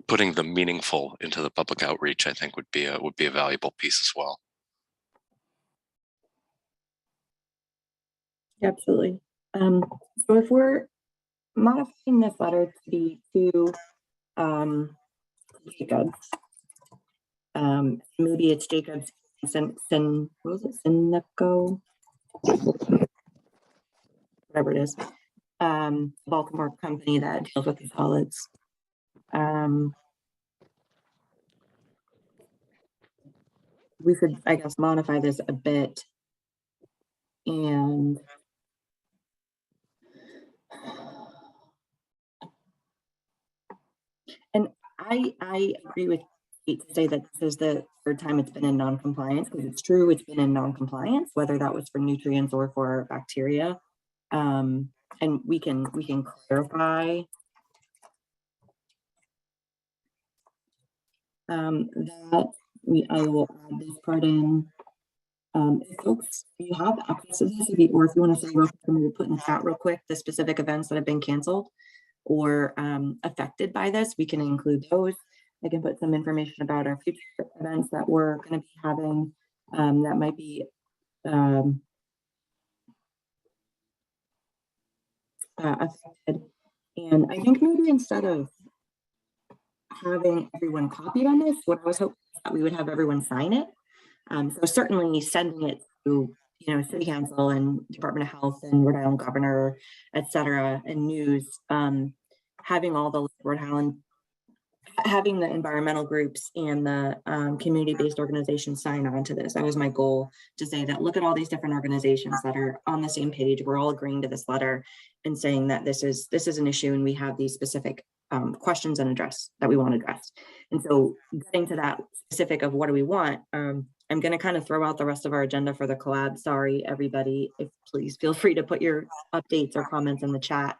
putting the meaningful into the public outreach, I think would be a valuable piece as well. Absolutely. So if we're modifying this letter to be to Jacobs, maybe it's Jacobs, what was it, Synneco? Whatever it is, Baltimore company that deals with the solids. We could, I guess, modify this a bit, and I agree with Kate to say that this is the third time it's been in non-compliance, because it's true, it's been in non-compliance, whether that was for nutrients or for bacteria. And we can clarify that I will add this part in. If folks, you have access to this, or if you want to say real quick, I'm going to put in the chat real quick the specific events that have been canceled or affected by this, we can include those. I can put some information about our future events that we're going to be having that might be affected. And I think maybe instead of having everyone copied on this, what I was hoping is that we would have everyone sign it. So certainly sending it to, you know, City Council and Department of Health and Rhode Island Governor, et cetera, and news, having all the Rhode Island, having the environmental groups and the community-based organizations sign on to this. That was my goal, to say that, look at all these different organizations that are on the same page. We're all agreeing to this letter and saying that this is an issue and we have these specific questions and address that we want addressed. And so getting to that specific of what do we want, I'm going to kind of throw out the rest of our agenda for the collab. Sorry, everybody. Please feel free to put your updates or comments in the chat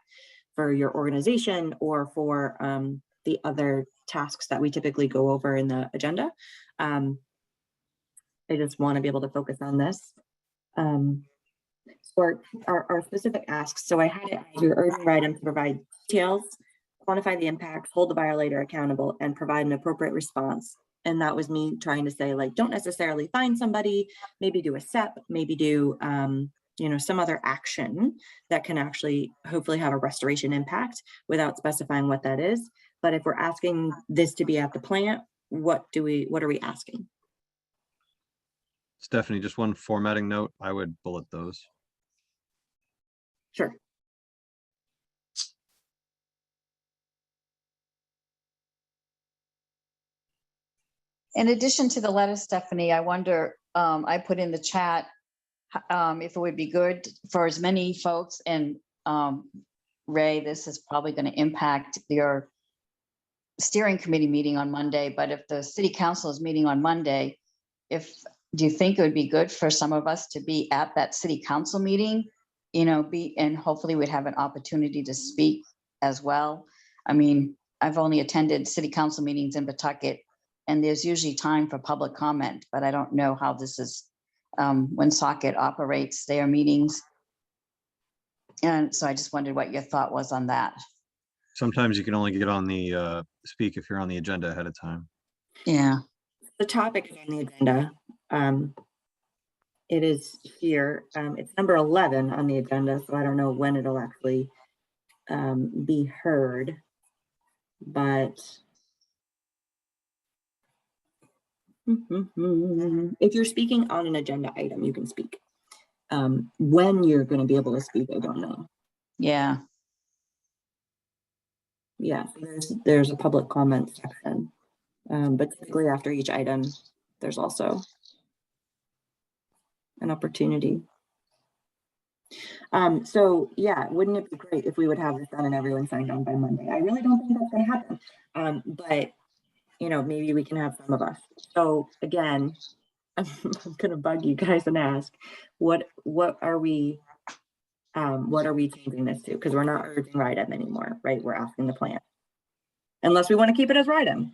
for your organization or for the other tasks that we typically go over in the agenda. I just want to be able to focus on this. So our specific asks. So I had it as your urgent item to provide details, quantify the impacts, hold the violator accountable, and provide an appropriate response. And that was me trying to say, like, don't necessarily find somebody, maybe do a SEP, maybe do, you know, some other action that can actually hopefully have a restoration impact without specifying what that is. But if we're asking this to be at the plant, what are we asking? Stephanie, just one formatting note. I would bullet those. Sure. In addition to the letter, Stephanie, I wonder, I put in the chat if it would be good for as many folks, and Ray, this is probably going to impact your steering committee meeting on Monday, but if the city council is meeting on Monday, do you think it would be good for some of us to be at that city council meeting, you know, and hopefully we'd have an opportunity to speak as well? I mean, I've only attended city council meetings in Pawtucket, and there's usually time for public comment, but I don't know how this is when Socket operates their meetings. And so I just wondered what your thought was on that. Sometimes you can only get on the speak if you're on the agenda ahead of time. Yeah. The topic is on the agenda. It is here. It's number 11 on the agenda, so I don't know when it'll actually be heard, but if you're speaking on an agenda item, you can speak. When you're going to be able to speak, I don't know. Yeah. Yeah, there's a public comment section, but typically after each item, there's also an opportunity. So yeah, wouldn't it be great if we would have this done and everyone signed on by Monday? I really don't think that's going to happen, but you know, maybe we can have some of us. So again, I'm going to bug you guys and ask, what are we changing this to? Because we're not urging RIDEM anymore, right? We're asking the plant, unless we want to keep it as RIDEM.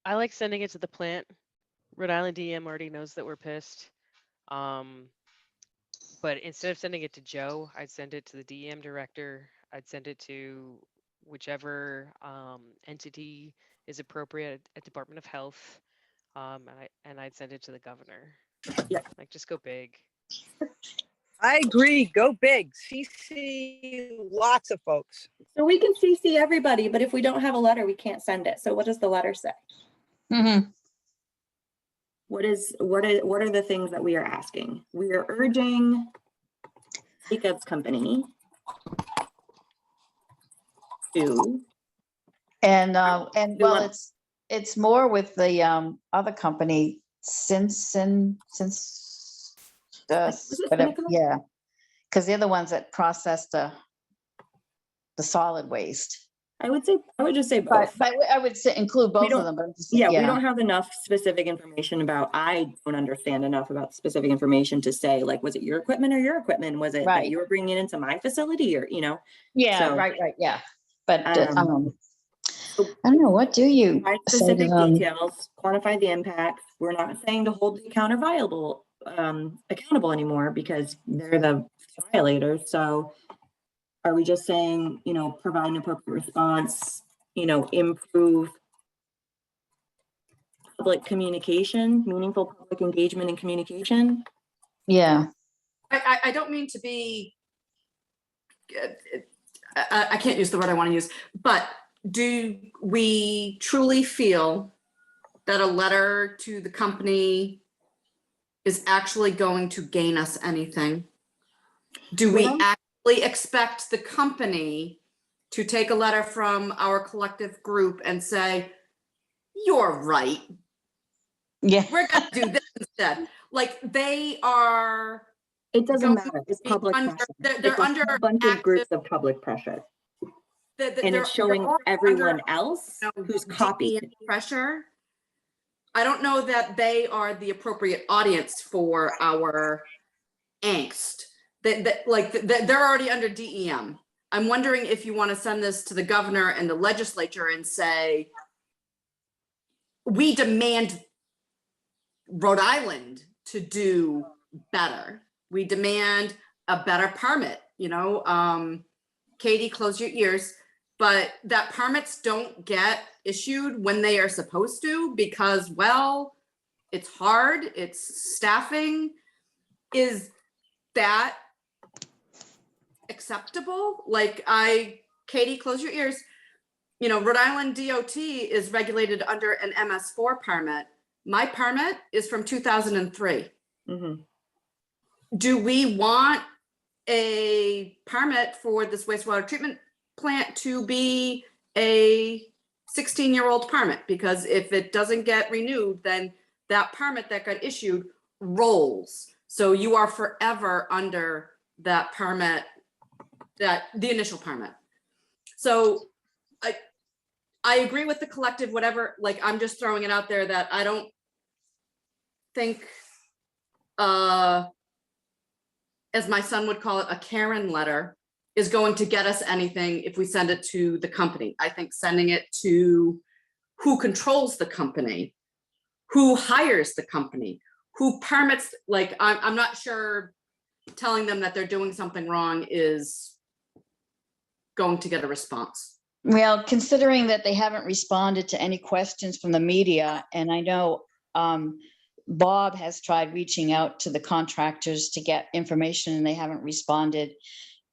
I like sending it to the plant. Rhode Island DM already knows that we're pissed. But instead of sending it to Joe, I'd send it to the DM director. I'd send it to whichever entity is appropriate at Department of Health. And I'd send it to the governor. Yeah. Like, just go big. I agree. Go big. CC lots of folks. So we can CC everybody, but if we don't have a letter, we can't send it. So what does the letter say? Mm-hmm. What are the things that we are asking? We are urging Jacobs Company to, and well, it's more with the other company since whatever, yeah, because they're the ones that process the solid waste. I would just say both. But I would say include both of them. But yeah, we don't have enough specific information about, I don't understand enough about specific information to say, like, was it your equipment or your equipment? Was it that you were bringing it into my facility, or, you know? Yeah, so, right, yeah. But I don't know, what do you Provide say to specific them? details, quantify the impacts. We're not saying to hold the account accountable anymore because they're the violators. So are we just saying, you know, provide an appropriate response, you know, improve public communication, meaningful public engagement and communication? Yeah. I don't mean to be, I can't use the word I want to use, but do we truly feel that a letter to the company is actually going to gain us anything? Do we actually expect the company to take a letter from our collective group and say, you're right, yeah, we're gonna do this instead? Like, they are. It doesn't matter. It's public pressure. They're under a bunch of groups of public pressure. And it's showing everyone else who's copied pressure. I don't know that they are the appropriate audience for our angst. They're already under DEM. I'm wondering if you want to send this to the governor and the legislature and say, we demand Rhode Island to do better. We demand a better permit, you know, Katie, close your ears, but that permits don't get issued when they are supposed to because, well, it's hard, it's staffing. Is that acceptable? Like, Katie, close your ears. You know, Rhode Island DOT is regulated under an MS4 permit. My permit is from 2003. Mm-hmm. Do we want a permit for this wastewater treatment plant to be a 16-year-old permit? Because if it doesn't get renewed, then that permit that got issued rolls. So you are forever under that permit, the initial permit. So I agree with the collective, whatever, like, I'm just throwing it out there that I don't think, as my son would call it, a Karen letter is going to get us anything if we send it to the company. I think sending it to who controls the company, who hires the company, who permits, like, I'm not sure telling them that they're doing something wrong is going to get a response. Well, considering that they haven't responded to any questions from the media, and I know Bob has tried reaching out to the contractors to get information and they haven't responded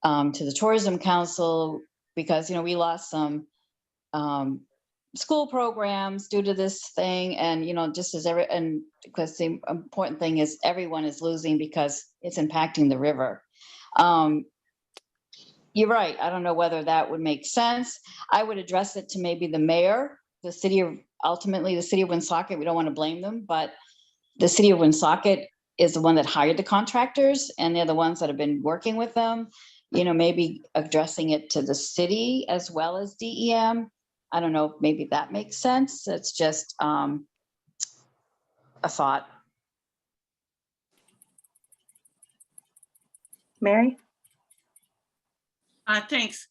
to the Tourism Council because, you know, we lost some school programs due to this thing. And, you know, just as because the important thing is everyone is losing because it's impacting the river. You're right. I don't know whether that would make sense. I would address it to maybe the mayor, ultimately the city of Woonsocket. We don't want to blame them, but the city of Woonsocket is the one that hired the contractors and they're the ones that have been working with them, you know, maybe addressing it to the city as well as DEM. I don't know, maybe that makes sense. It's just a thought. Mary? Thanks.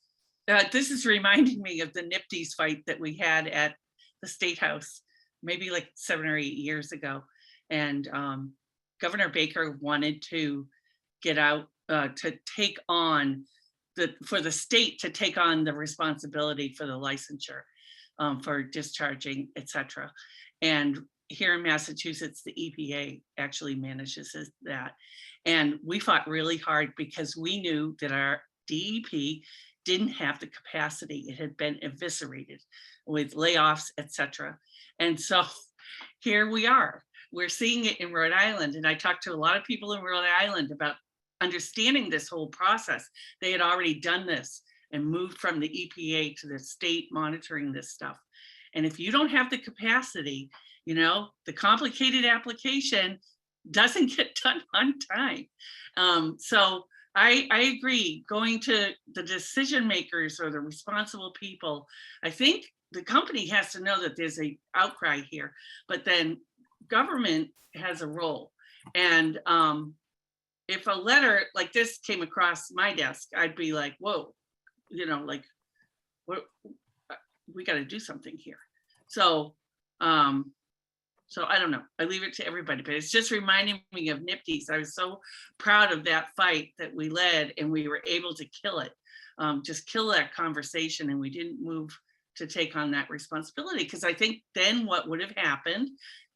This is reminding me of the NIPTES fight that we had at the State House, maybe like 7 or 8 years ago. And Governor Baker wanted to get out to take on for the state to take on the responsibility for the licensure for discharging, etc. And here in Massachusetts, the EPA actually manages that. And we fought really hard because we knew that our DEP didn't have the capacity. It had been eviscerated with layoffs, etc. And so here we are. We're seeing it in Rhode Island. And I talked to a lot of people in Rhode Island about understanding this whole process. They had already done this and moved from the EPA to the state monitoring this stuff. And if you don't have the capacity, you know, the complicated application doesn't get done on time. So I agree, going to the decision makers or the responsible people. I think the company has to know that there's an outcry here, but then government has a role. And if a letter like this came across my desk, I'd be like, whoa, you know, like, what? we got to do something here. So, so I don't know, I leave it to everybody, but it's just reminding me of NIPD's. I was so proud of that fight that we led, and we were able to kill it, just kill that conversation, and we didn't move to take on that responsibility. Because I think then what would have happened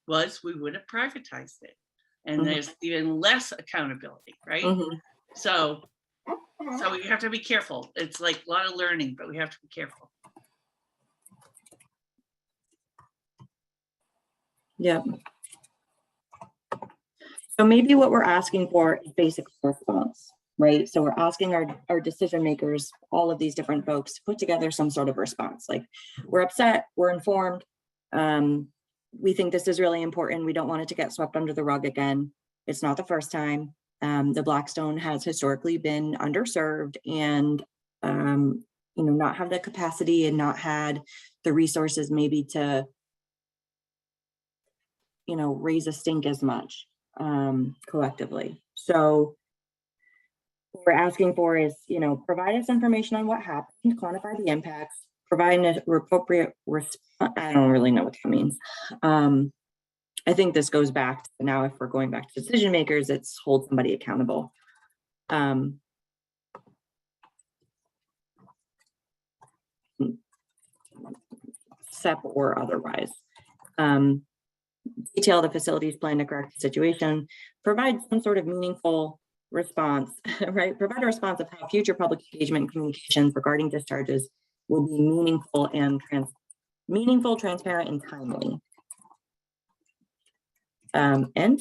was we would have privatized it, and there's even less accountability, right? So we have to be careful. It's like a lot of learning, but we have to be careful. Yeah. So maybe what we're asking for is basic response, right? So we're asking our decision makers, all of these different folks, to put together some sort of response. Like, we're upset, we're informed, we think this is really important, we don't want it to get swept under the rug again. It's not the first time. The Blackstone has historically been underserved and not have the capacity and not had the resources maybe to raise a stink as much collectively. So what we're asking for is, provide us information on what happened, quantify the impacts, provide an appropriate response. I don't really know what that means. I think this goes back to now, if we're going back to decision makers, it's hold somebody accountable. SEP or otherwise. Detail the facilities plan to correct the situation, provide some sort of meaningful response, right? Provide a response of how future public engagement and communications regarding discharges will be meaningful, transparent, and timely. And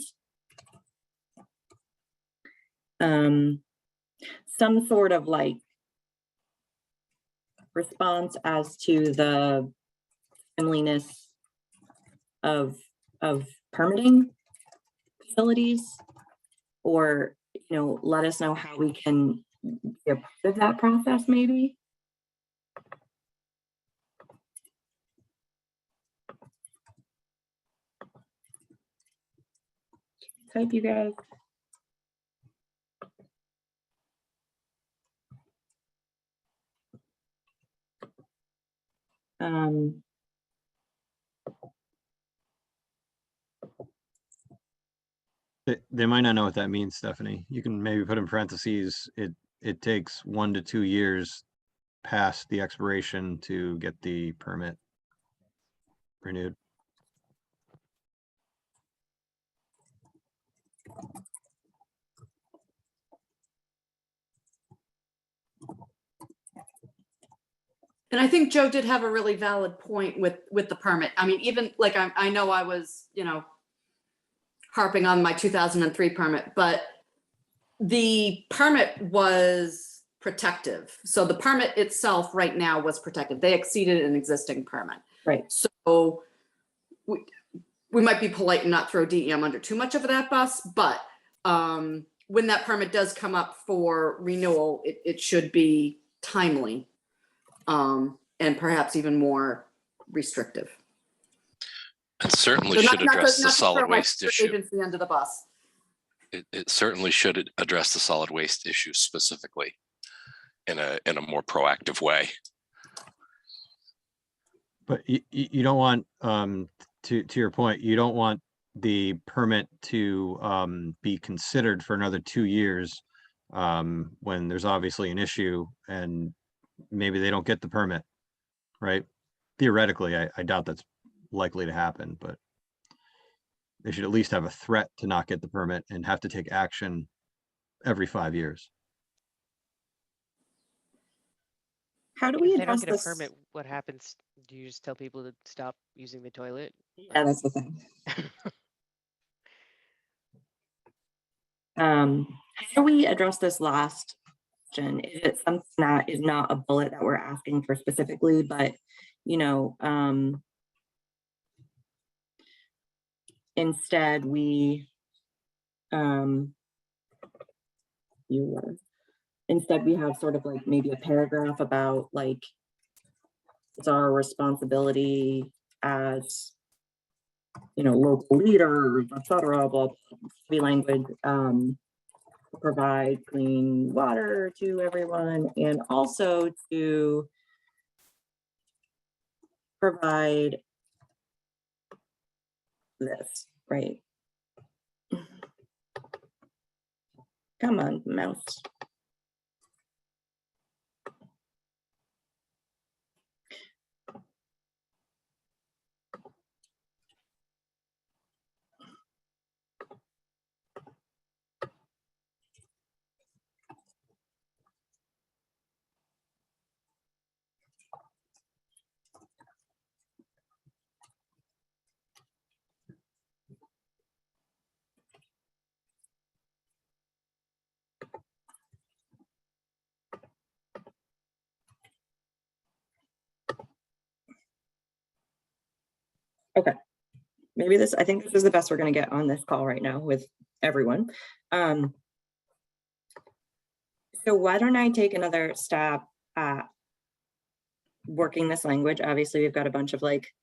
some sort of like response as to the timeliness of permitting facilities, or let us know how we can be a part of that process maybe. Type, you guys. They might not know what that means, Stephanie. You can maybe put in parentheses, it takes 1 to 2 years past the expiration to get the permit renewed. And I think Joe did have a really valid point with the permit. I mean, even like I know I was, harping on my 2003 permit, but the permit was protective. So the permit itself right now was protective. They exceeded an existing permit. Right. So we might be polite and not throw DEM under too much of that bus, but when that permit does come up for renewal, it should be timely. And perhaps even more restrictive. It certainly should address the solid waste issue. Agency under the bus. It certainly should address the solid waste issue specifically in a more proactive way. But you don't want, to your point, you don't want the permit to be considered for another 2 years when there's obviously an issue and maybe they don't get the permit, right? Theoretically, I doubt that's likely to happen, but they should at least have a threat to not get the permit and have to take action every 5 years. How do we If they don't address get a this? permit, what happens? Do you just tell people to stop using the toilet? Yeah, that's the thing. How do we address this last question? Is it something that is not a bullet that we're asking for specifically, but instead we instead we have sort of like maybe a paragraph about like it's our responsibility as local leaders, etc. Blah, blah, language, provide clean water to everyone, and also to provide this, right? Come on, mouse. Okay, maybe this, I think this is the best we're going to get on this call right now with everyone. So why don't I take another stab at working this language? Obviously, we've got a bunch of like,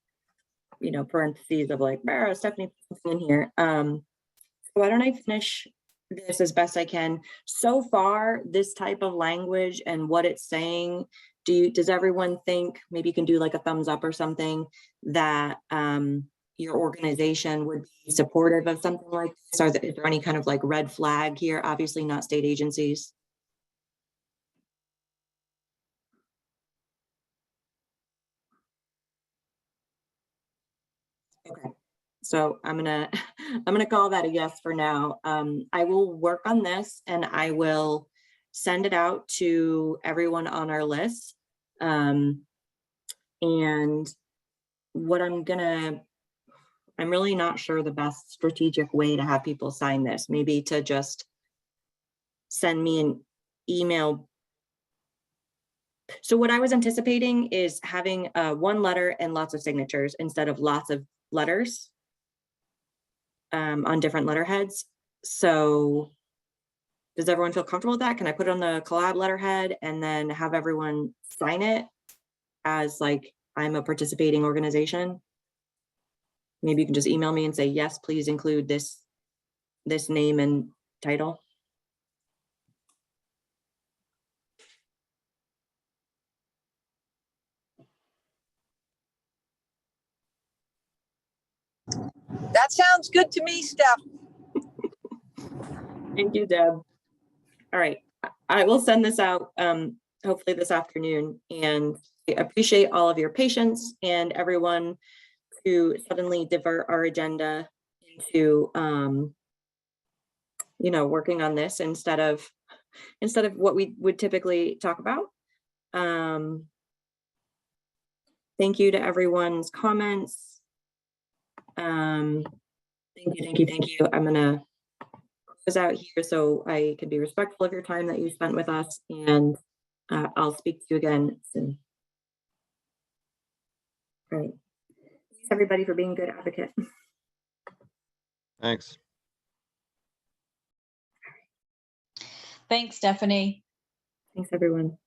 you know, parentheses of like, Stephanie put something in here. So why don't I finish this as best I can? So far, this type of language and what it's saying, does everyone think, maybe you can do like a thumbs up or something, that your organization would be supportive of something like this? Is there any kind of like red flag here? Obviously not state agencies. Okay, so I'm gonna call that a yes for now. I will work on this and I will send it out to everyone on our list. And what I'm really not sure the best strategic way to have people sign this. Maybe to just send me an email. So what I was anticipating is having one letter and lots of signatures instead of lots of letters on different letterheads. So does everyone feel comfortable with that? Can I put it on the collab letterhead and then have everyone sign it as like I'm a participating organization? Maybe you can just email me and say, yes, please include this name and title. That sounds good to me, Steph. Thank you, Deb. All right, I will send this out hopefully this afternoon, and I appreciate all of your patience and everyone who suddenly divert our agenda into you know, working on this instead of what we would typically talk about. Thank you to everyone's comments. Thank you. I'm gonna close out here so I can be respectful of your time that you spent with us, and I'll speak to you again soon. All right. Thanks everybody for being a good advocate. Thanks. Thanks, Stephanie. Thanks everyone.